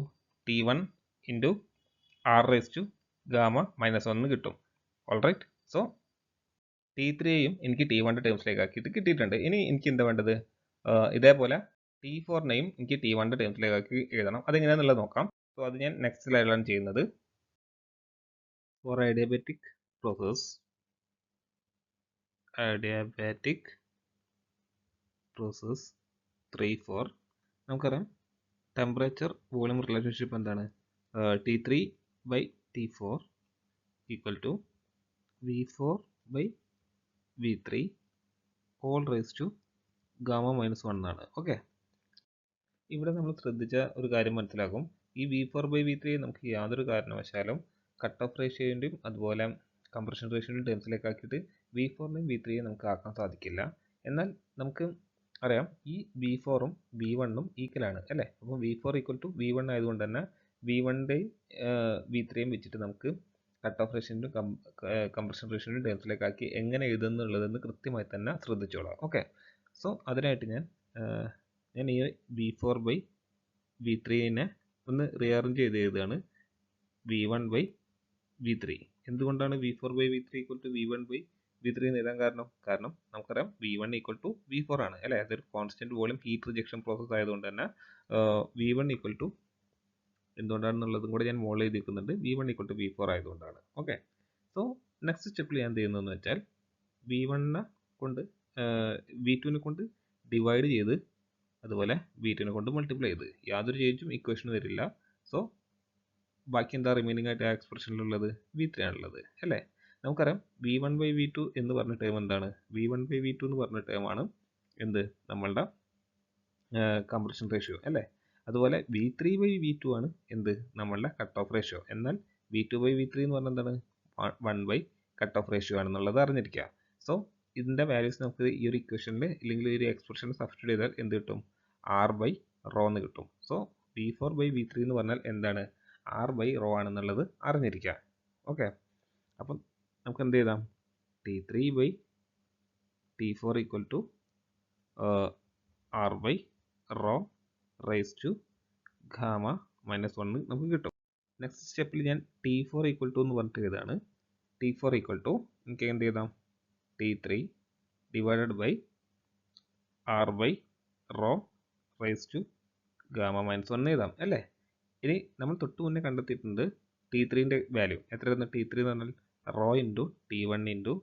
Speaker 1: T1 into R⁻⁻1 കിട്ടും. ഓൾറൈറ്റ്. സോ T3യെയും എനിക്ക് T1ന്റെ ടേംസിലേക്ക് ആക്കിയിട്ട് കിട്ടിയിട്ടുണ്ട്. ഇനി എനിക്ക് എന്താ വേണ്ടത്? ഇതേപോലെ T4നെയും എനിക്ക് T1ന്റെ ടേംസിലേക്ക് ആക്കി എഴുതണം. അതെങ്ങനെയാണെന്നുള്ളത് നോക്കാം. സോ അത് ഞാൻ നെക്സ്റ്റ് സ്ലൈഡിലാണ് ചെയ്യുന്നത്. ഫോർ അഡിയാബാറ്റിക് പ്രോസസ് 3-4 നമുക്കറിയാം ടെമ്പറേച്ചർ വോളിയം റിലേഷൻഷിപ്പ് എന്താണ്? T3/T4 equal to V4/V3 whole raise to Γ-1 ആണ്. ഓക്കെ, ഇവിടെ നമ്മൾ ശ്രദ്ധിച്ച ഒരു കാര്യം മനസ്സിലാക്കും. ഈ V4/V3 നമുക്ക് യാതൊരു കാരണവശാലും കട്ട് ഓഫ് റേഷ്യോൻ്റെയും അതുപോലെ കംപ്രഷൻ റേഷ്യോൻ്റെയും ടേംസിലേക്ക് ആക്കിയിട്ട് V4നെയും V3യെയും നമുക്ക് ആക്കാൻ സാധിക്കില്ല. എന്നാൽ നമുക്ക് അറിയാം ഈ V4ഉം V1ഉം ഈക്വലാണ് അല്ലേ? അപ്പോൾ V4 ഈക്വൽ ടു V1 ആയതുകൊണ്ട് തന്നെ V1ൻ്റെയും V3യും വെച്ചിട്ട് നമുക്ക് കട്ട് ഓഫ് റേഷ്യോൻ്റെയും കംപ്രഷൻ റേഷ്യോൻ്റെയും ടേംസിലേക്ക് ആക്കി എങ്ങനെ എഴുതുന്നുള്ളതെന്ന് കൃത്യമായി തന്നെ ശ്രദ്ധിച്ചോളാം. ഓക്കെ, സോ അതിനായിട്ട് ഞാൻ ഈ V4/V3നെ ഒന്ന് റീഅറേഞ്ച് ചെയ്ത് എഴുതുകയാണ്. V1/V3. എന്തുകൊണ്ടാണ് V4/V3 ഈക്വൽ ടു V1/V3 എന്ന് എഴുതാൻ കാരണം നമുക്കറിയാം V1 ഈക്വൽ ടു V4 ആണ് അല്ലേ? അതൊരു constant volume heat rejection process ആയതുകൊണ്ട് തന്നെ V1 ഈക്വൽ ടു എന്തുകൊണ്ടാണെന്നുള്ളതും കൂടെ ഞാൻ മുകളിൽ എഴുതിക്കുന്നുണ്ട്. V1 ഈക്വൽ ടു V4 ആയതുകൊണ്ടാണ്. ഓക്കെ, സോ നെക്സ്റ്റ് സ്റ്റെപ്പിൽ ഞാൻ എന്ത് ചെയ്യുന്നതെന്ന് വെച്ചാൽ V1നെ കൊണ്ട് V2നെ കൊണ്ട് ഡിവൈഡ് ചെയ്ത് അതുപോലെ V2നെ കൊണ്ട് മൾട്ടിപ്ലൈ ചെയ്ത് യാതൊരു ചേഞ്ചും ഇക്വേഷന് വരില്ല. സോ ബാക്കി എന്താ റിമൈനിങ് ആയിട്ട് ആ എക്സ്പ്രഷനിലുള്ളത്? V3 ആണുള്ളത് അല്ലേ? നമുക്കറിയാം V1/V2 എന്ന് പറഞ്ഞ ടേം എന്താണ്? V1/V2 എന്ന് പറഞ്ഞ ടേമാണ് എന്ത്? നമ്മളുടെ കംപ്രഷൻ റേഷ്യോ അല്ലേ? അതുപോലെ V3/V2 ആണ് എന്ത്? നമ്മളുടെ കട്ട് ഓഫ് റേഷ്യോ. എന്നാൽ V2/V3 എന്ന് പറഞ്ഞാൽ എന്താണ്? 1 കട്ട് ഓഫ് റേഷ്യോ ആണെന്നുള്ളത് അറിഞ്ഞിരിക്കുക. സോ ഇതിൻ്റെ വാല്യൂസ് നമുക്ക് ഈ ഒരു ഇക്വേഷനിൽ അല്ലെങ്കിൽ ഈ ഒരു എക്സ്പ്രഷനിൽ സബ്സ്റ്റിറ്റ്യൂട്ട് ചെയ്താൽ എന്ത് കിട്ടും? R/ρ എന്ന് കിട്ടും. സോ V4/V3 എന്ന് പറഞ്ഞാൽ എന്താണ്? R/ρ ആണെന്നുള്ളത് അറിഞ്ഞിരിക്കുക. ഓക്കെ, അപ്പം നമുക്ക് എന്ത് ചെയ്താം? T3/T4 equal to R/ρ raise to Γ-1 നമുക്ക് കിട്ടും. നെക്സ്റ്റ് സ്റ്റെപ്പിൽ ഞാൻ T4 ഈക്വൽ ടു എന്ന് പറഞ്ഞിട്ട് എഴുതാണ്. T4 ഈക്വൽ ടു എനിക്ക് എന്ത് ചെയ്താം? T3 divided by R/ρ raise to Γ-1 എഴുതാം അല്ലേ? ഇനി നമ്മൾ തൊട്ട് മുന്നേ കണ്ടെത്തിയിട്ടുണ്ട് T3ൻ്റെ വാല്യൂ എത്രയായിരുന്നു? T3 എന്ന് പറഞ്ഞാൽ rho into T1 into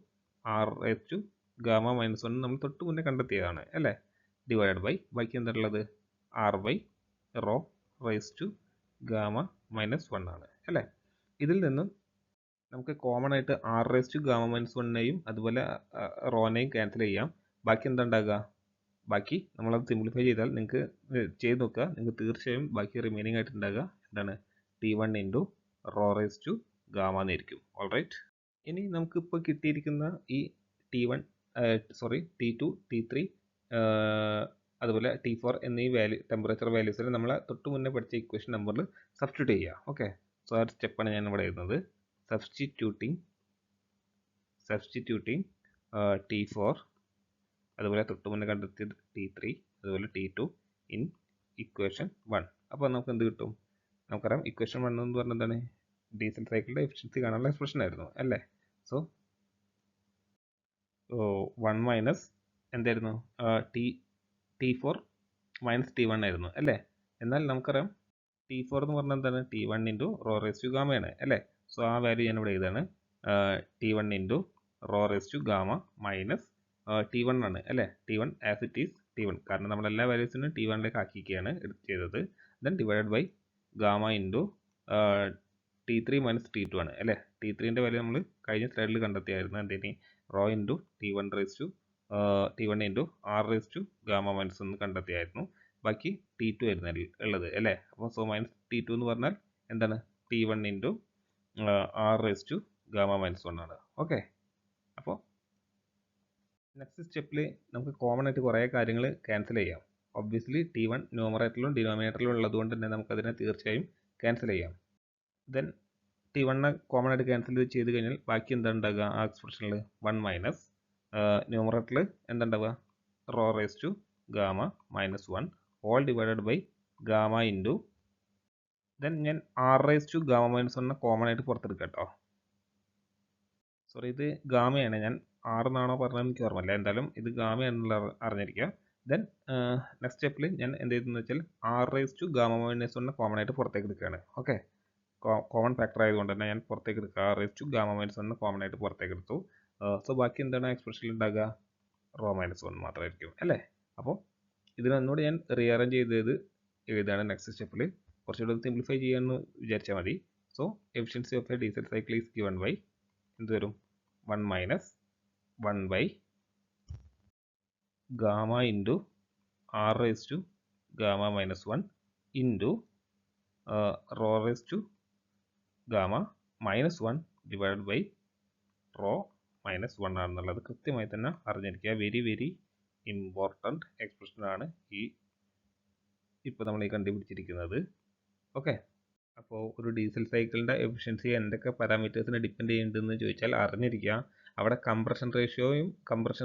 Speaker 1: R raise to Γ-1 നമ്മൾ തൊട്ട് മുന്നേ കണ്ടെത്തിയതാണ് അല്ലേ? ഡിവൈഡഡ് ബൈ ബാക്കി എന്താണുള്ളത്? R/ρ റേസ് ടു Γ-1 ആണ് അല്ലേ? ഇതിൽ നിന്നും നമുക്ക് കോമൺ ആയിട്ട് R റേസ് ടു Γ-1നെയും അതുപോലെ റോനെയും ക്യാൻസൽ ചെയ്യാം. ബാക്കി എന്താ ഉണ്ടാകുക? ബാക്കി നമ്മളത് സിംപ്ലിഫൈ ചെയ്താൽ നിങ്ങൾക്ക് ചെയ്ത് നോക്കുക, നിങ്ങൾക്ക് തീർച്ചയായും ബാക്കി റിമൈനിങ് ആയിട്ട് ഉണ്ടാകുക എന്താണ്? T1 into rho raise to gamma എന്നായിരിക്കും. ഓൾറൈറ്റ്, ഇനി നമുക്കിപ്പോൾ കിട്ടിയിരിക്കുന്ന ഈ T2, T3 അതുപോലെ T4 എന്നീ ടെമ്പറേച്ചർ വാല്യൂസിൽ നമ്മൾ തൊട്ട് മുന്നേ പഠിച്ച ഇക്വേഷൻ നമ്പറിൽ സബ്സ്റ്റിറ്റ്യൂട്ട് ചെയ്യുക. ഓക്കെ, സോ ആ സ്റ്റെപ്പാണ് ഞാൻ ഇവിടെ എഴുതുന്നത്. സബ്സ്റ്റിറ്റ്യൂട്ടിങ് T4 അതുപോലെ തൊട്ട് മുന്നേ കണ്ടെത്തിയത് T3 അതുപോലെ T2 ഇൻ ഇക്വേഷൻ 1. അപ്പോൾ നമുക്ക് എന്ത് കിട്ടും? നമുക്കറിയാം ഇക്വേഷൻ 1 എന്ന് പറഞ്ഞാൽ എന്താണ്? ഡീസൽ സൈക്കിളിൻ്റെ എഫിഷ്യൻസി കാണാനുള്ള എക്സ്പ്രഷൻ ആയിരുന്നു അല്ലേ? സോ 1 മൈനസ് എന്തായിരുന്നു? T4 മൈനസ് T1 ആയിരുന്നു അല്ലേ? എന്നാൽ നമുക്കറിയാം T4 എന്ന് പറഞ്ഞാൽ എന്താണ്? T1 into rho raise to ഗാമയാണ് അല്ലേ? സോ ആ വാല്യൂ ഞാൻ ഇവിടെ എഴുതാണ്. T1 into rho raise to gamma minus T1 ആണ് അല്ലേ? T1 as it is T1, കാരണം നമ്മൾ എല്ലാ വാല്യൂസിനും T1ലേക്ക് ആക്കിയിരിക്കുകയാണ് ചെയ്തത്. Then divided by gamma into T3 minus T2 ആണ് അല്ലേ? T3ൻ്റെ വാല്യൂ നമ്മൾ കഴിഞ്ഞ സ്ലൈഡിൽ കണ്ടെത്തിയായിരുന്നു. എന്തിന്? Rho into T1 raise to T1 into R raise to gamma minus 1 കണ്ടെത്തിയായിരുന്നു. ബാക്കി T2 ആയിരുന്നു ഉള്ളത് അല്ലേ? അപ്പോൾ സോ മൈനസ് T2 എന്ന് പറഞ്ഞാൽ എന്താണ്? T1 into R raise to gamma minus 1 ആണ്. ഓക്കെ, അപ്പോൾ നെക്സ്റ്റ് സ്റ്റെപ്പിൽ നമുക്ക് കോമൺ ആയിട്ട് കുറേ കാര്യങ്ങൾ ക്യാൻസൽ ചെയ്യാം. ഒബ്വിയസ്ലി T1 ന്യൂമറേറ്ററിലും ഡിനോമിനേറ്ററിലും ഉള്ളതുകൊണ്ട് തന്നെ നമുക്കതിനെ തീർച്ചയായും ക്യാൻസൽ ചെയ്യാം. ദെൻ T1 കോമൺ ആയിട്ട് ക്യാൻസൽ ചെയ്ത് കഴിഞ്ഞാൽ ബാക്കി എന്താ ഉണ്ടാകുക? ആ എക്സ്പ്രഷനിൽ 1 മൈനസ് ന്യൂമറേറ്ററിൽ എന്താ ഉണ്ടാവുക? Rho raise to gamma minus 1 all divided by gamma into then ഞാൻ R raise to gamma minus 1 common ആയിട്ട് പുറത്തെടുക്കാം കേട്ടോ. സോറി, ഇത് ഗാമയാണ്. ഞാൻ R എന്നാണോ പറഞ്ഞത് എനിക്ക് ഓർമ്മയില്ല. എന്തായാലും ഇത് ഗാമയാണെന്നുള്ള അറിഞ്ഞിരിക്കുക. ദെൻ നെക്സ്റ്റ് സ്റ്റെപ്പിൽ ഞാൻ എന്ത് ചെയ്തെന്ന് വെച്ചാൽ R raise to gamma minus 1 common ആയിട്ട് പുറത്തേക്ക് എടുക്കുകയാണ്. ഓക്കെ, കോമൺ ഫാക്ടർ ആയതുകൊണ്ട് തന്നെ ഞാൻ പുറത്തേക്ക് എടുക്കുക. R raise to gamma minus 1 common ആയിട്ട് പുറത്തേക്ക് എടുത്തു. സോ ബാക്കി എന്താണ് എക്സ്പ്രഷനിൽ ഉണ്ടാകുക? റോ മൈനസ് 1 മാത്രമായിരിക്കും അല്ലേ? അപ്പോൾ ഇതിനൊന്നുകൂടി ഞാൻ റീഅറേഞ്ച് ചെയ്തത് എഴുതാണ് നെക്സ്റ്റ് സ്റ്റെപ്പിൽ. കുറച്ചുകൂടി സിംപ്ലിഫൈ ചെയ്യാമെന്ന് വിചാരിച്ചാൽ മതി. So efficiency of a Diesel cycle is given by എന്ത് വരും? 1 minus 1 by gamma into R raise to gamma minus 1 into rho raise to gamma minus 1 divide by rho minus 1 ആണെന്നുള്ളത് കൃത്യമായി തന്നെ അറിഞ്ഞിരിക്കുക. വെരി വെരി ഇമ്പോർട്ടൻറ്റ് എക്സ്പ്രഷനാണ് ഇപ്പോൾ നമ്മൾ ഈ കണ്ടുപിടിച്ചിരിക്കുന്നത്. Okay, അപ്പോൾ ഒരു ഡീസൽ സൈക്കിളിൻ്റെ എഫിഷ്യൻസി എന്തൊക്കെ പാരാമീറ്റേഴ്സിനെ ഡിപ്പെൻഡ് ചെയ്യുന്നുണ്ടെന്ന് ചോദിച്ചാൽ അറിഞ്ഞിരിക്കുക. അവിടെ കംപ്രഷൻ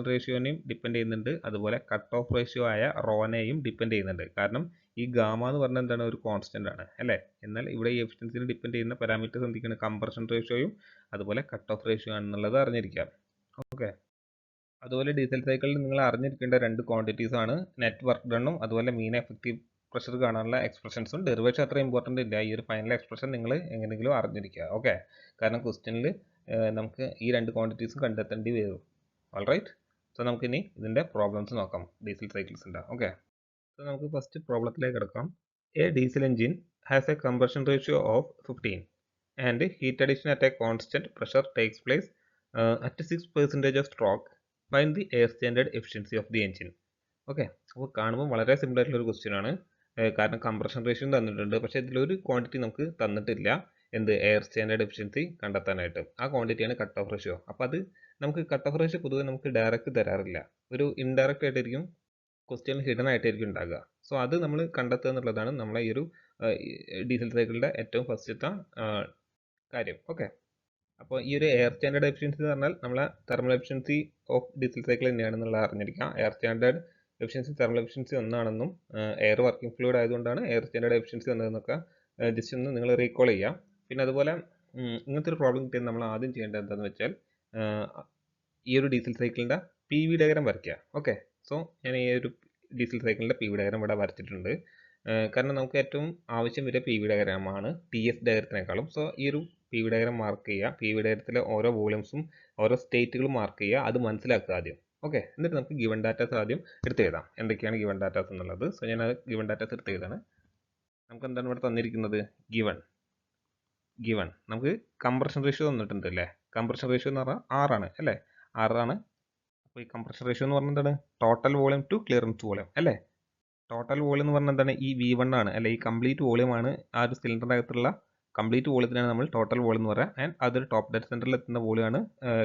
Speaker 1: റേഷ്യോനെയും ഡിപ്പെൻഡ് ചെയ്യുന്നുണ്ട്. അതുപോലെ കട്ട് ഓഫ് റേഷ്യോ ആയ റോനെയും ഡിപ്പെൻഡ് ചെയ്യുന്നുണ്ട്. കാരണം ഈ ഗാമ എന്ന് പറഞ്ഞാൽ എന്താണ്? ഒരു കോൺസ്റ്റൻ്റ് ആണ് അല്ലേ? എന്നാൽ ഇവിടെ ഈ എഫിഷ്യൻസിനെ ഡിപ്പെൻഡ് ചെയ്യുന്ന പാരാമീറ്റേഴ്സ് എന്തൊക്കെയാണ്? കംപ്രഷൻ റേഷ്യോയും അതുപോലെ കട്ട് ഓഫ് റേഷ്യോ ആണെന്നുള്ളത് അറിഞ്ഞിരിക്കാം. ഓക്കെ, അതുപോലെ ഡീസൽ സൈക്കിളിൽ നിങ്ങൾ അറിഞ്ഞിരിക്കേണ്ട രണ്ട് ക്വാണ്ടിറ്റീസ് ആണ് നെറ്റ് വർക്ക് ഡണ്ണും അതുപോലെ മീൻ എഫക്റ്റീവ് പ്രഷർ കാണാനുള്ള എക്സ്പ്രഷൻസും. ഡെറിവേഷൻ അത്ര ഇമ്പോർട്ടൻ്റ് ഇല്ല. ഈ ഒരു ഫൈനൽ എക്സ്പ്രഷൻ നിങ്ങൾ എങ്ങനെയെങ്കിലും അറിഞ്ഞിരിക്കുക. ഓക്കെ, കാരണം ക്വസ്റ്റ്യനിൽ നമുക്ക് ഈ രണ്ട് ക്വാണ്ടിറ്റീസും കണ്ടെത്തേണ്ടി വരും. ഓൾറൈറ്റ്, സോ നമുക്കിനി ഇതിൻ്റെ പ്രോബ്ലംസ് നോക്കാം ഡീസൽ സൈക്കിൾസിൻ്റെ. ഓക്കെ, സോ നമുക്ക് ഫസ്റ്റ് പ്രോബ്ലത്തിലേക്ക് കിടക്കാം. A diesel engine has A compression ratio of 15 and heat addition at A constant pressure takes place at 6% of stroke. Find the air standard efficiency of the engine. Okay, അപ്പോൾ കാണുമ്പോൾ വളരെ simple ആയിട്ടുള്ള ഒരു question ആണ്. കാരണം compression ratio തന്നിട്ടുണ്ട്, പക്ഷേ ഇതിലൊരു ക്വാണ്ടിറ്റി നമുക്ക് തന്നിട്ടില്ല. എന്ത്? എയർ സ്റ്റാൻഡേർഡ് എഫിഷ്യൻസി കണ്ടെത്താനായിട്ട്. ആ ക്വാണ്ടിറ്റിയാണ് കട്ട് ഓഫ് റേഷ്യോ. അപ്പോൾ അത് നമുക്ക് കട്ട് ഓഫ് റേഷ്യോ പൊതുവെ നമുക്ക് ഡയറക്റ്റ് തരാറില്ല. ഒരു ഇൻഡയറക്റ്റ് ആയിട്ടായിരിക്കും ക്വസ്റ്റ്യൻ ഹിഡൻ ആയിട്ടായിരിക്കും ഉണ്ടാകുക. സോ അത് നമ്മൾ കണ്ടെത്തുക എന്നുള്ളതാണ് നമ്മളെ ഈ ഒരു ഡീസൽ സൈക്കിളിൻ്റെ ഏറ്റവും ഫസ്റ്റത്തെ കാര്യം. ഓക്കെ, അപ്പോൾ ഈ ഒരു എയർ സ്റ്റാൻഡേർഡ് എഫിഷ്യൻസി എന്ന് പറഞ്ഞാൽ നമ്മളെ thermal efficiency of diesel cycle തന്നെയാണെന്നുള്ളത് അറിഞ്ഞിരിക്കാം. Air standard efficiency thermal efficiency ഒന്നാണെന്നും എയർ വർക്കിംഗ് ഫ്ലൂയിഡ് ആയതുകൊണ്ടാണ് എയർ സ്റ്റാൻഡേർഡ് എഫിഷ്യൻസി വന്നതെന്നൊക്കെ ജസ്റ്റ് ഒന്ന് നിങ്ങൾ റീകോൾ ചെയ്യാം. പിന്നെ അതുപോലെ ഇങ്ങനത്തെ ഒരു പ്രോബ്ലം കിട്ടിയാൽ നമ്മൾ ആദ്യം ചെയ്യേണ്ടത് എന്താണെന്ന് വെച്ചാൽ ഈ ഒരു ഡീസൽ സൈക്കിളിൻ്റെ PV ഡയഗ്രാം വരയ്ക്കുക. ഓക്കെ, സോ ഞാൻ ഈ ഒരു ഡീസൽ സൈക്കിളിൻ്റെ PV ഡയഗ്രാം ഇവിടെ വരച്ചിട്ടുണ്ട്. കാരണം നമുക്ക് ഏറ്റവും ആവശ്യം വരിക PV ഡയഗ്രാമാണ് TS ഡയഗ്രത്തിനേക്കാളും. സോ ഈ ഒരു PV ഡയഗ്രാം മാർക്ക് ചെയ്യുക. PV ഡയഗ്രത്തിലെ ഓരോ വോളിയംസും ഓരോ സ്റ്റേറ്റുകളും മാർക്ക് ചെയ്യുക. അത് മനസ്സിലാക്കുക ആദ്യം. ഓക്കെ, എന്നിട്ട് നമുക്ക് ഗിവൺ ഡാറ്റാസ് ആദ്യം എടുത്ത് എഴുതാം. എന്തൊക്കെയാണ് ഗിവൺ ഡാറ്റാസ് എന്നുള്ളത്. സോ ഞാൻ അത് ഗിവൺ ഡാറ്റാസ് എടുത്ത് എഴുതാണ്. നമുക്ക് എന്താണ് ഇവിടെ തന്നിരിക്കുന്നത്? ഗിവൺ നമുക്ക് കംപ്രഷൻ റേഷ്യോ തന്നിട്ടുണ്ട് അല്ലേ? കംപ്രഷൻ റേഷ്യോ എന്ന് പറഞ്ഞാൽ 6 ആണ് അല്ലേ? 6 ആണ്. അപ്പോൾ ഈ കംപ്രഷൻ റേഷ്യോ എന്ന് പറഞ്ഞാൽ എന്താണ്? Total volume to clearance volume അല്ലേ? ടോട്ടൽ വോളിയം എന്ന് പറഞ്ഞാൽ എന്താണ്? ഈ V1 ആണ് അല്ലെ? ഈ കംപ്ലീറ്റ് വോളിയം ആണ്. ആ ഒരു സിലിണ്ടറിൻ്റെ അകത്തുള്ള കംപ്ലീറ്റ് വോളിയത്തിനാണ് നമ്മൾ ടോട്ടൽ വോളിയം എന്ന് പറയുക. ആൻഡ് അതൊരു ടോപ്പ് ഡെഡ് സെൻറ്ററിൽ എത്തുന്ന വോളിയമാണ്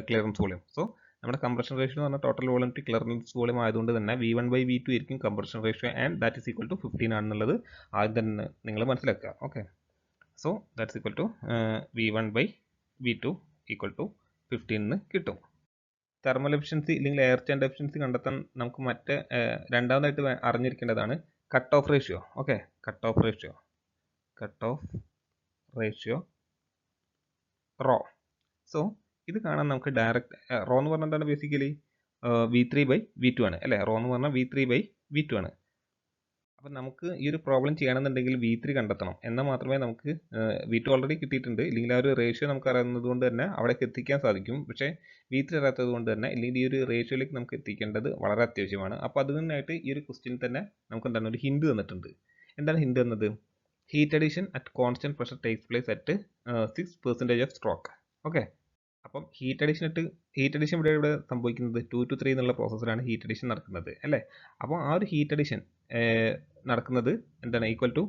Speaker 1: ക്ലിയറൻസ് വോളിയം. സോ നമ്മുടെ കംപ്രഷൻ റേഷ്യോ എന്ന് പറഞ്ഞാൽ ടോട്ടൽ വോളിയം ക്ലിയറൻസ് വോളിയം ആയതുകൊണ്ട് തന്നെ V1/V2 ആയിരിക്കും compression ratio and that is equal to 15 ആണെന്നുള്ളത് ആദ്യം തന്നെ നിങ്ങൾ മനസ്സിലാക്കുക. Okay, so that's equal to V1/V2 equal to 15 എന്ന് കിട്ടും. തെർമൽ എഫിഷ്യൻസി അല്ലെങ്കിൽ എയർ സ്റ്റാൻഡ് എഫിഷ്യൻസി കണ്ടെത്താൻ നമുക്ക് രണ്ടാമതായിട്ട് അറിഞ്ഞിരിക്കേണ്ടതാണ് cut off ratio. Okay, cut off ratio rho. So ഇത് കാണാൻ നമുക്ക് ഡയറക്റ്റ് റോ എന്ന് പറഞ്ഞാൽ എന്താണ്, ബേസിക്കലി V3/V2 ആണ് അല്ലേ. റോ എന്ന് പറഞ്ഞാൽ V3/V2 ആണ്. അപ്പം നമുക്ക് ഈ ഒരു പ്രോബ്ലം ചെയ്യണമെന്നുണ്ടെങ്കിൽ V3 കണ്ടെത്തണം, എന്നാൽ മാത്രമേ നമുക്ക് V2 ഓൾറെഡി കിട്ടിയിട്ടുണ്ട്, ഇല്ലെങ്കിൽ ആ ഒരു റേഷ്യോ നമുക്ക് അറിയുന്നത് കൊണ്ട് തന്നെ അവിടേക്ക് എത്തിക്കാൻ സാധിക്കും. പക്ഷേ V3 അറിയാത്തത് കൊണ്ട് തന്നെ ഇല്ലെങ്കിൽ ഈ ഒരു റേഷ്യോയിലേക്ക് നമുക്ക് എത്തിക്കേണ്ടത് വളരെ അത്യാവശ്യമാണ്. അപ്പോൾ അതിനായിട്ട് ഈ ഒരു ക്വസ്റ്റ്യൻ തന്നെ നമുക്ക് എന്താണ് ഒരു ഹിൻഡ് തന്നിട്ടുണ്ട്. എന്താണ് ഹിൻഡ് തന്നത്? Heat addition at constant pressure takes place at 6% of stroke. Okay, അപ്പം ഹീറ്റ് അഡീഷൻ ഇവിടെ സംഭവിക്കുന്നത് 2 to 3 എന്നുള്ള പ്രോസസ്സിലാണ് ഹീറ്റ് അഡീഷൻ നടക്കുന്നത് അല്ലേ. അപ്പോൾ ആ ഒരു ഹീറ്റ് അഡീഷൻ നടക്കുന്നത് എന്താണ്, ഈക്വൽ ടു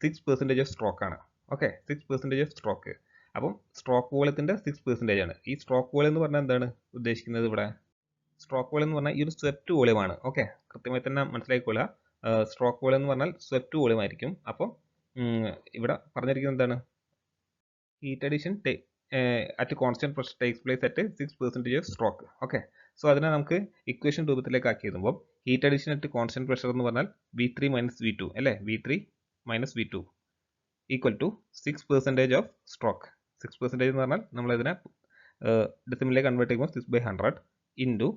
Speaker 1: 6% ഓഫ് സ്ട്രോക്ക് ആണ്. Okay, 6% of stroke. അപ്പം സ്ട്രോക്ക് വോളിയത്തിൻ്റെ 6% ആണ്. ഈ സ്ട്രോക്ക് വോളിയം എന്ന് പറഞ്ഞാൽ എന്താണ് ഉദ്ദേശിക്കുന്നത് ഇവിടെ? സ്ട്രോക്ക് വോളിയം എന്ന് പറഞ്ഞാൽ ഈ ഒരു സ്വെപ്റ്റ് വോളിയമാണ്. ഓക്കെ, കൃത്യമായി തന്നെ മനസ്സിലാക്കിക്കൊള്ളുക. സ്ട്രോക്ക് വോളിയം എന്ന് പറഞ്ഞാൽ സ്വെപ്റ്റ് വോളിയം ആയിരിക്കും. അപ്പം ഇവിടെ പറഞ്ഞിരിക്കുന്നത് എന്താണ്, heat addition at constant pressure takes place at 6% of stroke. Okay, so അതിനെ നമുക്ക് ഇക്വേഷൻ രൂപത്തിലേക്ക് ആക്കി എഴുതുമ്പോൾ heat addition at constant pressure എന്ന് പറഞ്ഞാൽ V3 - V2 അല്ലേ. V3 - V2 equal to 6% of stroke. 6% എന്ന് പറഞ്ഞാൽ നമ്മളിതിനെ ഡെസിമലിലേക്ക് കൺവേർട്ട് ചെയ്യുമ്പോൾ 6/100 ഇൻറ്റു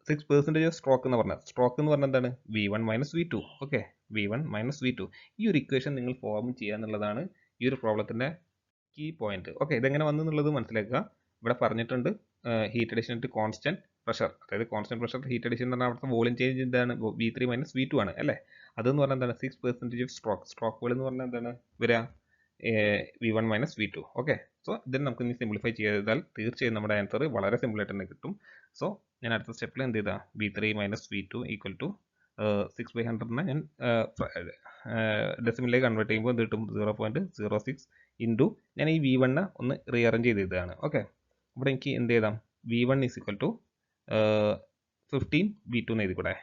Speaker 1: 6% ഓഫ് സ്ട്രോക്ക് എന്ന് പറഞ്ഞാൽ എന്താണ്, V1 - V2. Okay, V1 - V2. ഈ ഒരു ഇക്വേഷൻ നിങ്ങൾ ഫോം ചെയ്യുക എന്നുള്ളതാണ് ഈ ഒരു പ്രോബ്ലത്തിൻ്റെ കീ പോയിന്റ്. ഓക്കെ, ഇതെങ്ങനെ വന്നു എന്നുള്ളത് മനസ്സിലാക്കുക. ഇവിടെ പറഞ്ഞിട്ടുണ്ട് heat addition at constant pressure, അതായത് കോൺസ്റ്റന്റ് പ്രഷർ ഹീറ്റ് അഡീഷൻ എന്ന് പറഞ്ഞാൽ അവിടുത്തെ വോളിയം ചേഞ്ച് എന്താണ്, V3 - V2 ആണ് അല്ലേ. അതെന്ന് പറഞ്ഞാൽ എന്താണ്, 6% ഓഫ് സ്ട്രോക്ക് വോളിയം എന്ന് പറഞ്ഞാൽ എന്താണ് വരിക, V1 - V2. ഓക്കെ, സോ ഇതിന് നമുക്ക് ഇനി സിംപ്ലിഫൈ ചെയ്താൽ തീർച്ചയായും നമ്മുടെ ആൻസർ വളരെ സിമ്പിൾ ആയിട്ട് തന്നെ കിട്ടും. സോ ഞാൻ അടുത്ത സ്റ്റെപ്പിൽ എന്ത് ചെയ്താൽ V3 - V2 ഈക്വൽ ടു 6/100 ഞാൻ ഡെസിമലിലേക്ക് കൺവേർട്ട് ചെയ്യുമ്പോൾ എന്ത് കിട്ടും, 0.06 ഇൻറ്റു ഞാൻ ഈ V1 ഒന്ന് റീഅറേഞ്ച് ചെയ്ത് എഴുതുകയാണ്. ഓക്കെ, ഇവിടെ എനിക്ക് എന്ത് ചെയ്താം, V1 is equal to 15 V2 എന്ന് എഴുതിക്കൂടെ.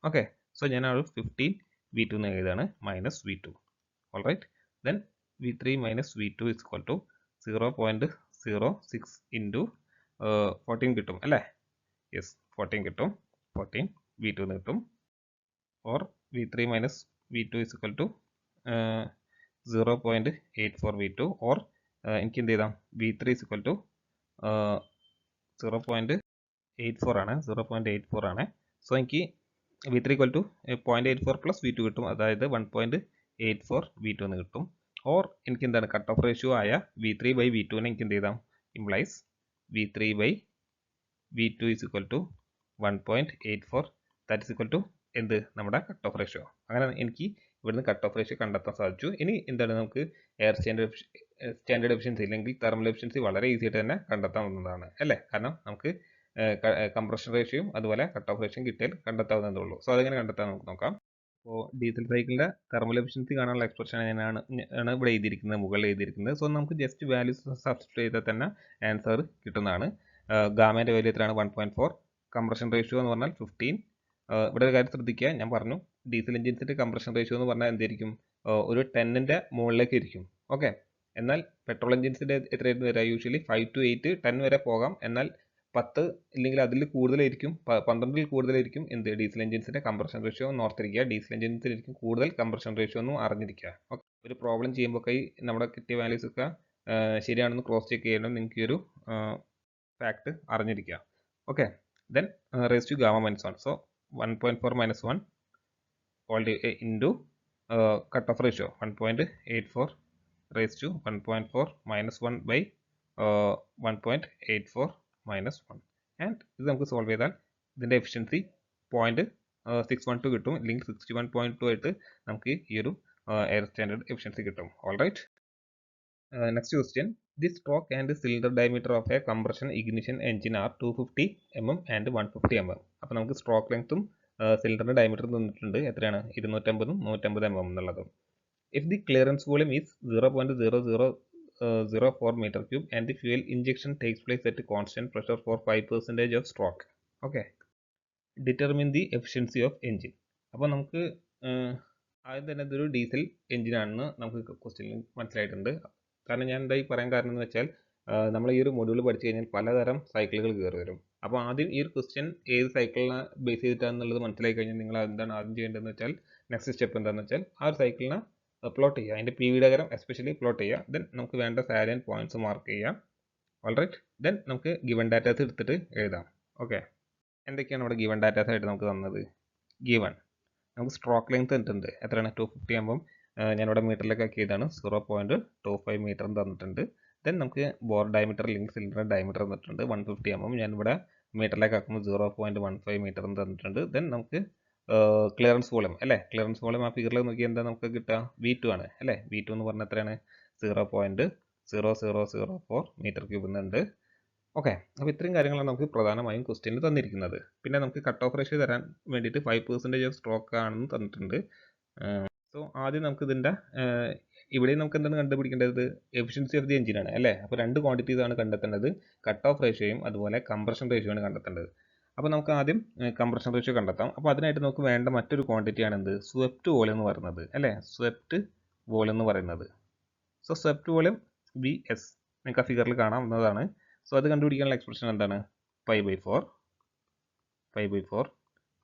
Speaker 1: ഓക്കെ, സോ ഞാൻ ആ ഒരു 15 V2 എന്ന് എഴുതാണ് minus V2. All right, then V3 - V2 is equal to 0.06 into 14 കിട്ടും അല്ലേ. യെസ്, 14 കിട്ടും. 14 V2 എന്ന് കിട്ടും. Or V3 - V2 is equal to 0.84 V2 or എനിക്ക് എന്ത് ചെയ്താം, V3 ഈസ് ഈക്വൽ ടു 0.84 ആണ്. 0.84 ആണ്. സോ എനിക്ക് V3 equal to 0.84 plus V2 കിട്ടും, അതായത് 1.84 V2 എന്ന് കിട്ടും. ഓർ എനിക്ക് എന്താണ് കട്ട് ഓഫ് റേഷ്യോ ആയ V3/V2 എനിക്ക് എന്ത് ചെയ്താം, implies V3/V2 is equal to 1.84. That is equal to എന്ത്, നമ്മുടെ കട്ട് ഓഫ് റേഷ്യോ. അങ്ങനെ എനിക്ക് ഇവിടുന്ന് കട്ട് ഓഫ് റേഷ്യോ കണ്ടെത്താൻ സാധിച്ചു. ഇനി എന്താണ്, നമുക്ക് എയർ സ്റ്റാൻഡേർഡ് എഫിഷ്യൻസി അല്ലെങ്കിൽ തെർമൽ എഫിഷ്യൻസി വളരെ ഈസി ആയിട്ട് തന്നെ കണ്ടെത്താവുന്നതാണ് അല്ലേ. കാരണം നമുക്ക് കംപ്രഷൻ റേഷ്യോയും അതുപോലെ കട്ട് ഓഫ് റേഷ്യോയും കിട്ടിയാൽ കണ്ടെത്താവുന്നതേ ഉള്ളൂ. സോ അതെങ്ങനെ കണ്ടെത്താൻ നമുക്ക് നോക്കാം. അപ്പോൾ ഡീസൽ സൈക്കിളിൻ്റെ തെർമൽ എഫിഷ്യൻസി കാണാനുള്ള എക്സ്പ്രഷൻ ആണ് ഇവിടെ എഴുതിയിരിക്കുന്നത്, മുകളിൽ എഴുതിയിരിക്കുന്നത്. സോ നമുക്ക് ജസ്റ്റ് വാല്യൂസ് സബ്സ്റ്റിറ്റ്യൂട്ട് ചെയ്താൽ തന്നെ ആൻസർ കിട്ടുന്നതാണ്. ഗാമേൻ്റെ വാല്യൂ എത്രയാണ്, 1.4. കംപ്രഷൻ റേഷ്യോ എന്ന് പറഞ്ഞാൽ 15. ഇവിടെ ഒരു കാര്യം ശ്രദ്ധിക്കുക, ഞാൻ പറഞ്ഞു ഡീസൽ എഞ്ചിൻസിൻ്റെ കംപ്രഷൻ റേഷ്യോ എന്ന് പറഞ്ഞാൽ എന്തായിരിക്കും, ഒരു 10ൻ്റെ മുകളിലേക്ക് ഇരിക്കും. ഓക്കെ, എന്നാൽ പെട്രോൾ എഞ്ചിൻസിൻ്റെ എത്രയായിരുന്നു വരിക, യൂഷ്വലി 5 to 8, 10 വരെ പോകാം. എന്നാൽ 10 ഇല്ലെങ്കിൽ അതിൽ കൂടുതലായിരിക്കും, 12ൽ കൂടുതലായിരിക്കും എന്ത് ഡീസൽ എഞ്ചിൻസിൻ്റെ കംപ്രഷൻ റേഷ്യോ എന്ന് ഓർത്തിരിക്കുക. ഡീസൽ എഞ്ചിൻസിലായിരിക്കും കൂടുതൽ കംപ്രഷൻ റേഷ്യോ എന്നും അറിഞ്ഞിരിക്കുക. ഓക്കെ, ഒരു പ്രോബ്ലം ചെയ്യുമ്പോൾ നമ്മുടെ കിട്ടിയ വാല്യൂസ് ഒക്കെ ശരിയാണെന്ന് ക്രോസ് ചെക്ക് ചെയ്യണം. നിങ്ങൾക്ക് ഈ ഒരു ഫാക്ട് അറിഞ്ഞിരിക്കുക. Okay, then raise to gamma -1. So 1.4 - 1 all into cut off ratio 1.84 raised to 1.4 - 1 by 1.84 - 1. And ഇത് നമുക്ക് സോൾവ് ചെയ്താൽ ഇതിൻ്റെ എഫിഷ്യൻസി 0.612 കിട്ടും, അല്ലെങ്കിൽ 61.2 ആയിട്ട് നമുക്ക് ഈ ഒരു എയർ സ്റ്റാൻഡേർഡ് എഫിഷ്യൻസി കിട്ടും. All right, next question. The stroke and cylinder diameter of a compression ignition engine are 250 mm and 150 mm. അപ്പോൾ നമുക്ക് സ്ട്രോക്ക് ലെങ്ത്തും സിലിണ്ടറിൻ്റെ ഡയമീറ്റർ തന്നിട്ടുണ്ട്, എത്രയാണ്, 250 ഉം 150 mm എന്നുള്ളത്. If the clearance volume is 0.00 0.04 meter cube and the fuel injection takes place at constant pressure for 5% of stroke. Okay. Determine the efficiency of engine. അപ്പോൾ നമുക്ക് ആദ്യം തന്നെ ഇതൊരു ഡീസൽ എഞ്ചിനാണെന്ന് നമുക്ക് ക്വസ്റ്റ്യനിൽ മനസ്സിലായിട്ടുണ്ട്. കാരണം ഞാൻ എന്തായി പറയാൻ കാരണം എന്ന് വെച്ചാൽ നമ്മൾ ഈ ഒരു മൊഡ്യൂൾ പഠിച്ചു കഴിഞ്ഞാൽ പലതരം സൈക്കിളുകൾ കയറി വരും. അപ്പോൾ ആദ്യം ഈ ഒരു ക്വസ്റ്റ്യൻ ഏത് സൈക്കിളിനെ ബേസ് ചെയ്തിട്ടാണെന്നുള്ളത് മനസ്സിലാക്കി കഴിഞ്ഞാൽ നിങ്ങൾ എന്താണ് ആദ്യം ചെയ്യേണ്ടതെന്ന് വെച്ചാൽ നെക്സ്റ്റ് സ്റ്റെപ്പ് എന്താണെന്ന് വെച്ചാൽ ആ ഒരു സൈക്കിളിനെ പ്ലോട്ട് ചെയ്യുക, അതിൻ്റെ P V diagram especially plot ചെയ്യുക. ദെൻ നമുക്ക് വേണ്ട സാലന്റ് പോയിന്റ്സ് മാർക്ക് ചെയ്യാം. ഓൾറൈറ്റ്, ദെൻ നമുക്ക് ഗിവൺ ഡാറ്റാസ് എടുത്തിട്ട് എഴുതാം. ഓക്കെ, എന്തൊക്കെയാണ് ഇവിടെ ഗിവൺ ഡാറ്റാസ് ആയിട്ട് നമുക്ക് തന്നത്? ഗിവൺ നമുക്ക് സ്ട്രോക്ക് ലെങ്ത് തന്നിട്ടുണ്ട്. എത്രയാണ്? 250 ആകുമ്പം ഞാനിവിടെ മീറ്ററിലേക്ക് ആക്കിയതാണ്. 0.25 മീറ്റർ തന്നിട്ടുണ്ട്. ദെൻ നമുക്ക് ബോർ ഡയമീറ്റർ അല്ലെങ്കിൽ സിലിണ്ടർ ഡയമീറ്റർ തന്നിട്ടുണ്ട്. 150 ആകുമ്പം ഞാനിവിടെ മീറ്ററിലേക്ക് ആക്കുമ്പോൾ 0.15 മീറ്റർ തന്നിട്ടുണ്ട്. ദെൻ നമുക്ക് ക്ലിയറൻസ് വോളിയം അല്ലേ, ക്ലിയറൻസ് വോളിയം ആ ഫിഗറിൽ നോക്കി എന്താ നമുക്ക് കിട്ടുക? V2 ആണ് അല്ലേ. V2 എന്ന് പറഞ്ഞാൽ എത്രയാണ്? 0.0004 മീറ്റർ ക്യൂബ് എന്നുണ്ട്. ഓക്കെ, അപ്പോൾ ഇത്രയും കാര്യങ്ങളാണ് നമുക്ക് പ്രധാനമായും ക്വസ്റ്റ്യനിൽ തന്നിരിക്കുന്നത്. പിന്നെ നമുക്ക് കട്ട് ഓഫ് റേഷ്യോ തരാൻ വേണ്ടിയിട്ട് 5% ഓഫ് സ്ട്രോക്ക് ആണെന്ന് തന്നിട്ടുണ്ട്. സോ ആദ്യം നമുക്ക് ഇതിൻ്റെ ഇവിടെ നമുക്ക് എന്താണ് കണ്ടുപിടിക്കേണ്ടത്? എഫിഷ്യൻസി ഓഫ് ദി എഞ്ചിനാണ് അല്ലേ. അപ്പോൾ രണ്ട് ക്വാണ്ടിറ്റീസ് ആണ് കണ്ടെത്തേണ്ടത്, കട്ട് ഓഫ് റേഷ്യോയും അതുപോലെ കംപ്രഷൻ റേഷ്യോ ആണ് കണ്ടെത്തേണ്ടത്. അപ്പോൾ നമുക്ക് ആദ്യം കംപ്രഷൻ റേഷ്യോ കണ്ടെത്താം. അപ്പോൾ അതിനായിട്ട് നമുക്ക് വേണ്ട മറ്റൊരു ക്വാണ്ടിറ്റിയാണ് എന്ത്? സ്വെപ്റ്റ് വോളിയം എന്ന് പറയുന്നത് അല്ലേ. സ്വെപ്റ്റ് വോളിയം എന്ന് പറയുന്നത്. സോ സ്വെപ്റ്റ് വോളിയം VS നിങ്ങൾക്ക് ആ ഫിഗറിൽ കാണാവുന്നതാണ്. സോ അത് കണ്ടുപിടിക്കാനുള്ള എക്സ്പ്രഷൻ എന്താണ്? π/4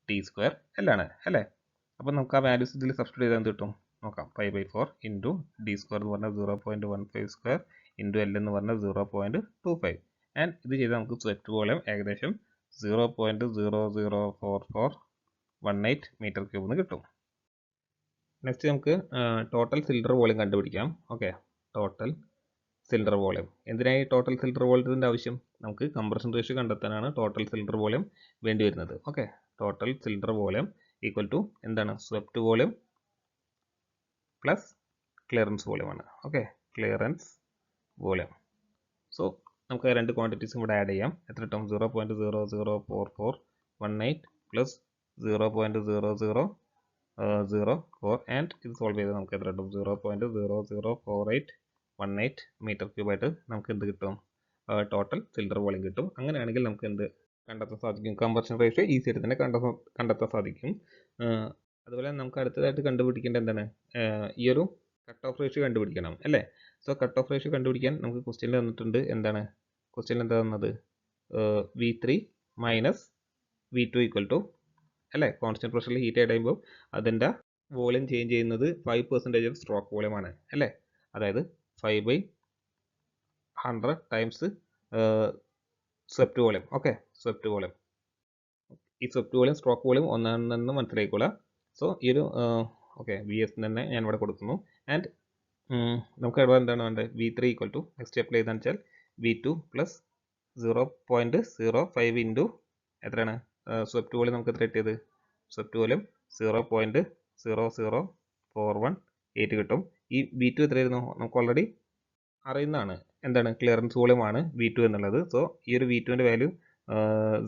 Speaker 1: T² L ആണ് അല്ലേ. അപ്പോൾ നമുക്ക് ആ വാല്യൂസ് ഇതിൽ സബ്സ്റ്റിറ്റ്യൂട്ട് ചെയ്താൽ എന്ത് കിട്ടും നോക്കാം. π/4 ഇൻറ്റു D² എന്ന് പറഞ്ഞാൽ 0.15² ഇൻറ്റു L എന്ന് പറഞ്ഞാൽ 0.25. ആൻഡ് ഇത് ചെയ്താൽ നമുക്ക് സ്വെപ്റ്റ് വോളിയം ഏകദേശം 0.00418 മീറ്റർ ക്യൂബ് എന്ന് കിട്ടും. നെക്സ്റ്റ് നമുക്ക് ടോട്ടൽ സിലിണ്ടർ വോളിയം കണ്ടുപിടിക്കാം. Okay, total cylinder volume. എന്തിനായി ടോട്ടൽ സിലിണ്ടർ വോളിയത്തിൻ്റെ ആവശ്യം? നമുക്ക് കംപ്രഷൻ റേഷ്യോ കണ്ടെത്താനാണ് ടോട്ടൽ സിലിണ്ടർ വോളിയം വേണ്ടി വരുന്നത്. Okay, total cylinder volume equal to എന്താണ്? Swept volume plus clearance volume ആണ്. Okay, clearance volume. സോ നമുക്ക് രണ്ട് ക്വാണ്ടിറ്റീസും ഇവിടെ ആഡ് ചെയ്യാം. എത്ര കിട്ടും? 0.004418 പ്ലസ് 0.0004 ആൻഡ് ഇത് സോൾവ് ചെയ്താൽ നമുക്ക് എത്ര കിട്ടും? 0.004818 മീറ്റർ ക്യൂബായിട്ട് നമുക്ക് എന്ത് കിട്ടും? ടോട്ടൽ സിലിണ്ടർ വോളിയം കിട്ടും. അങ്ങനെയാണെങ്കിൽ നമുക്ക് എന്ത് കണ്ടെത്താൻ സാധിക്കും? കംപ്രഷൻ റേഷ്യോ ഈസി ആയിട്ട് തന്നെ കണ്ടെത്താൻ സാധിക്കും. അതുപോലെ നമുക്ക് അടുത്തതായിട്ട് കണ്ടുപിടിക്കേണ്ട എന്താണ്? ഈ ഒരു കട്ട് ഓഫ് റേഷ്യോ കണ്ടുപിടിക്കണം അല്ലേ. സോ കട്ട് ഓഫ് റേഷ്യോ കണ്ടുപിടിക്കാൻ നമുക്ക് ക്വസ്റ്റ്യനിൽ തന്നിട്ടുണ്ട്. എന്താണ് ക്വസ്റ്റ്യനിൽ എന്താ തന്നത്? V3 minus V2 equal to അല്ലേ, കോൺസ്റ്റന്റ് പ്രഷറിൽ ഹീറ്റ് ആഡ് ചെയ്യുമ്പോൾ അതിൻ്റെ വോളിയം ചേഞ്ച് ചെയ്യുന്നത് 5% ഓഫ് സ്ട്രോക്ക് വോളിയം ആണ് അല്ലേ. അതായത് 5/100 times swept volume. Okay, swept volume. ഈ സ്വെപ്റ്റ് വോളിയം സ്ട്രോക്ക് വോളിയം ഒന്നാണെന്ന് മനസ്സിലായിക്കോളാം. സോ ഈ ഒരു ഓക്കെ VS തന്നെ ഞാൻ ഇവിടെ കൊടുക്കുന്നു. ആൻഡ് നമുക്ക് ഇവിടെ എന്താണ് വേണ്ടത്? V3 equal to next apply ചെയ്താന്ന് വെച്ചാൽ V2 പ്ലസ് 0.05 ഇൻറ്റു എത്രയാണ്? സ്വെപ്റ്റ് വോളിയം നമുക്ക് എത്ര കിട്ടിയത്? സ്വെപ്റ്റ് വോളിയം 0.00418 കിട്ടും. ഈ V2 എത്രയായിരുന്നു? നമുക്ക് ഓൾറെഡി അറിയുന്നതാണ്. എന്താണ്? ക്ലിയറൻസ് വോളിയം ആണ് V2 എന്നുള്ളത്. സോ ഈ ഒരു V2ൻ്റെ വാല്യൂ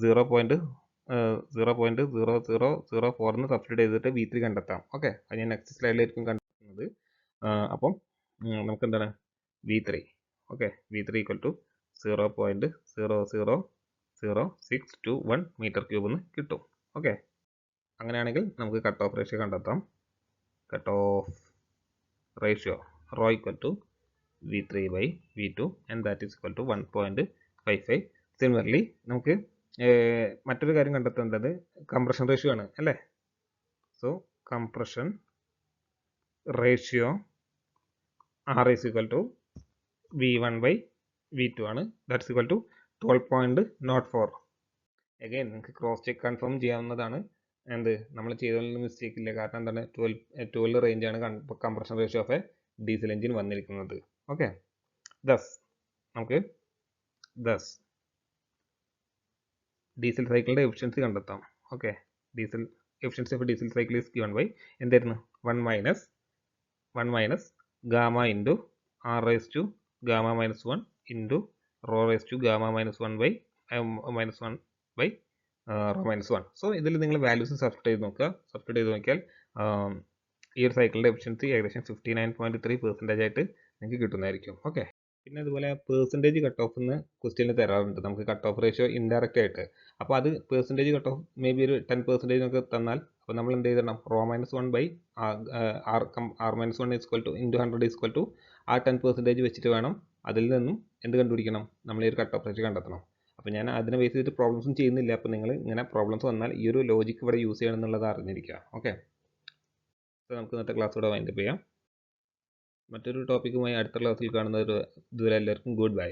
Speaker 1: 0.0004 എന്ന് സബ്സ്റ്റിറ്റ്യൂട്ട് ചെയ്തിട്ട് V3 കണ്ടെത്താം. ഓക്കെ, അത് ഞാൻ നെക്സ്റ്റ് സ്ലൈഡിലായിരിക്കും കണ്ടെത്തുന്നത്. അപ്പം നമുക്ക് എന്താണ്? V3 okay, V3 equal to 0.0000621 metre cube എന്ന് കിട്ടും. ഓക്കെ, അങ്ങനെയാണെങ്കിൽ നമുക്ക് കട്ട് ഓഫ് റേഷ്യോ കണ്ടെത്താം. Cut off ratio rho equal to V3/V2 and that is equal to 1.55. Similarly നമുക്ക് മറ്റൊരു കാര്യം കണ്ടെത്തേണ്ടത് കംപ്രഷൻ റേഷ്യോ ആണ് അല്ലേ. So compression ratio R is equal to V1/V2 ആണ്. That's equal to 12.04. അഗൈൻ നിങ്ങൾക്ക് ക്രോസ് ചെക്ക് കൺഫേം ചെയ്യാവുന്നതാണ്. എന്ത് നമ്മൾ ചെയ്തതിൽ മിസ്റ്റേക്ക് ഇല്ല. കാരണം എന്താണ്? 12 റേഞ്ചാണ് compression ratio of a diesel engine വന്നിരിക്കുന്നത്. ഓക്കെ, നമുക്ക് ഡീസൽ സൈക്കിളിൻ്റെ എഫിഷ്യൻസി കണ്ടെത്താം. Okay, diesel efficiency of diesel cycle is given by എന്തായിരുന്നു? 1 minus gamma into R raise to gamma minus 1 into rho raise to gamma minus 1 by rho minus 1. So ഇതിൽ നിങ്ങൾ values substitute ചെയ്ത് നോക്കിയാൽ ഈ ഒരു സൈക്കിളിൻ്റെ എഫിഷ്യൻസി ഏകദേശം 59.3% ആയിട്ട് നിങ്ങൾക്ക് കിട്ടുന്നതായിരിക്കും. ഓക്കെ, പിന്നെ അതുപോലെ പെർസെൻറ്റേജ് കട്ട് ഓഫ് എന്ന് ക്വസ്റ്റ്യനിൽ തരാറുണ്ട് നമുക്ക് കട്ട് ഓഫ് റേഷ്യോ ഇൻഡയറക്റ്റ് ആയിട്ട്. അപ്പോൾ അത് percentage cut off may be ഒരു 10% ഒക്കെ തന്നാൽ അപ്പോൾ നമ്മൾ എന്ത് ചെയ്തിടണം ρ-1 r-1 ഇൻറ്റു 100 ആ 10% വെച്ചിട്ട് വേണം അതിൽ നിന്നും എന്ത് കണ്ടുപിടിക്കണം, നമ്മൾ ഈ ഒരു കട്ട് ഓഫ് റേഷ്യോ കണ്ടെത്തണം. അപ്പോൾ ഞാൻ അതിനെ ബേസ് ചെയ്തിട്ട് പ്രോബ്ലംസും ചെയ്യുന്നില്ല. അപ്പോൾ നിങ്ങൾ ഇങ്ങനെ പ്രോബ്ലംസ് വന്നാൽ ഈ ഒരു ലോജിക്ക് ഇവിടെ യൂസ് ചെയ്യണം എന്നുള്ളത് അറിഞ്ഞിരിക്കുക. ഓക്കെ, അപ്പോൾ നമുക്ക് ഇന്നത്തെ ക്ലാസ് ഇവിടെ വൈൻഡപ്പ് ചെയ്യാം. മറ്റൊരു ടോപ്പിക്കുമായി അടുത്ത ക്ലാസ്സിൽ കാണുന്നത് വരെ എല്ലാവർക്കും ഗുഡ് ബൈ.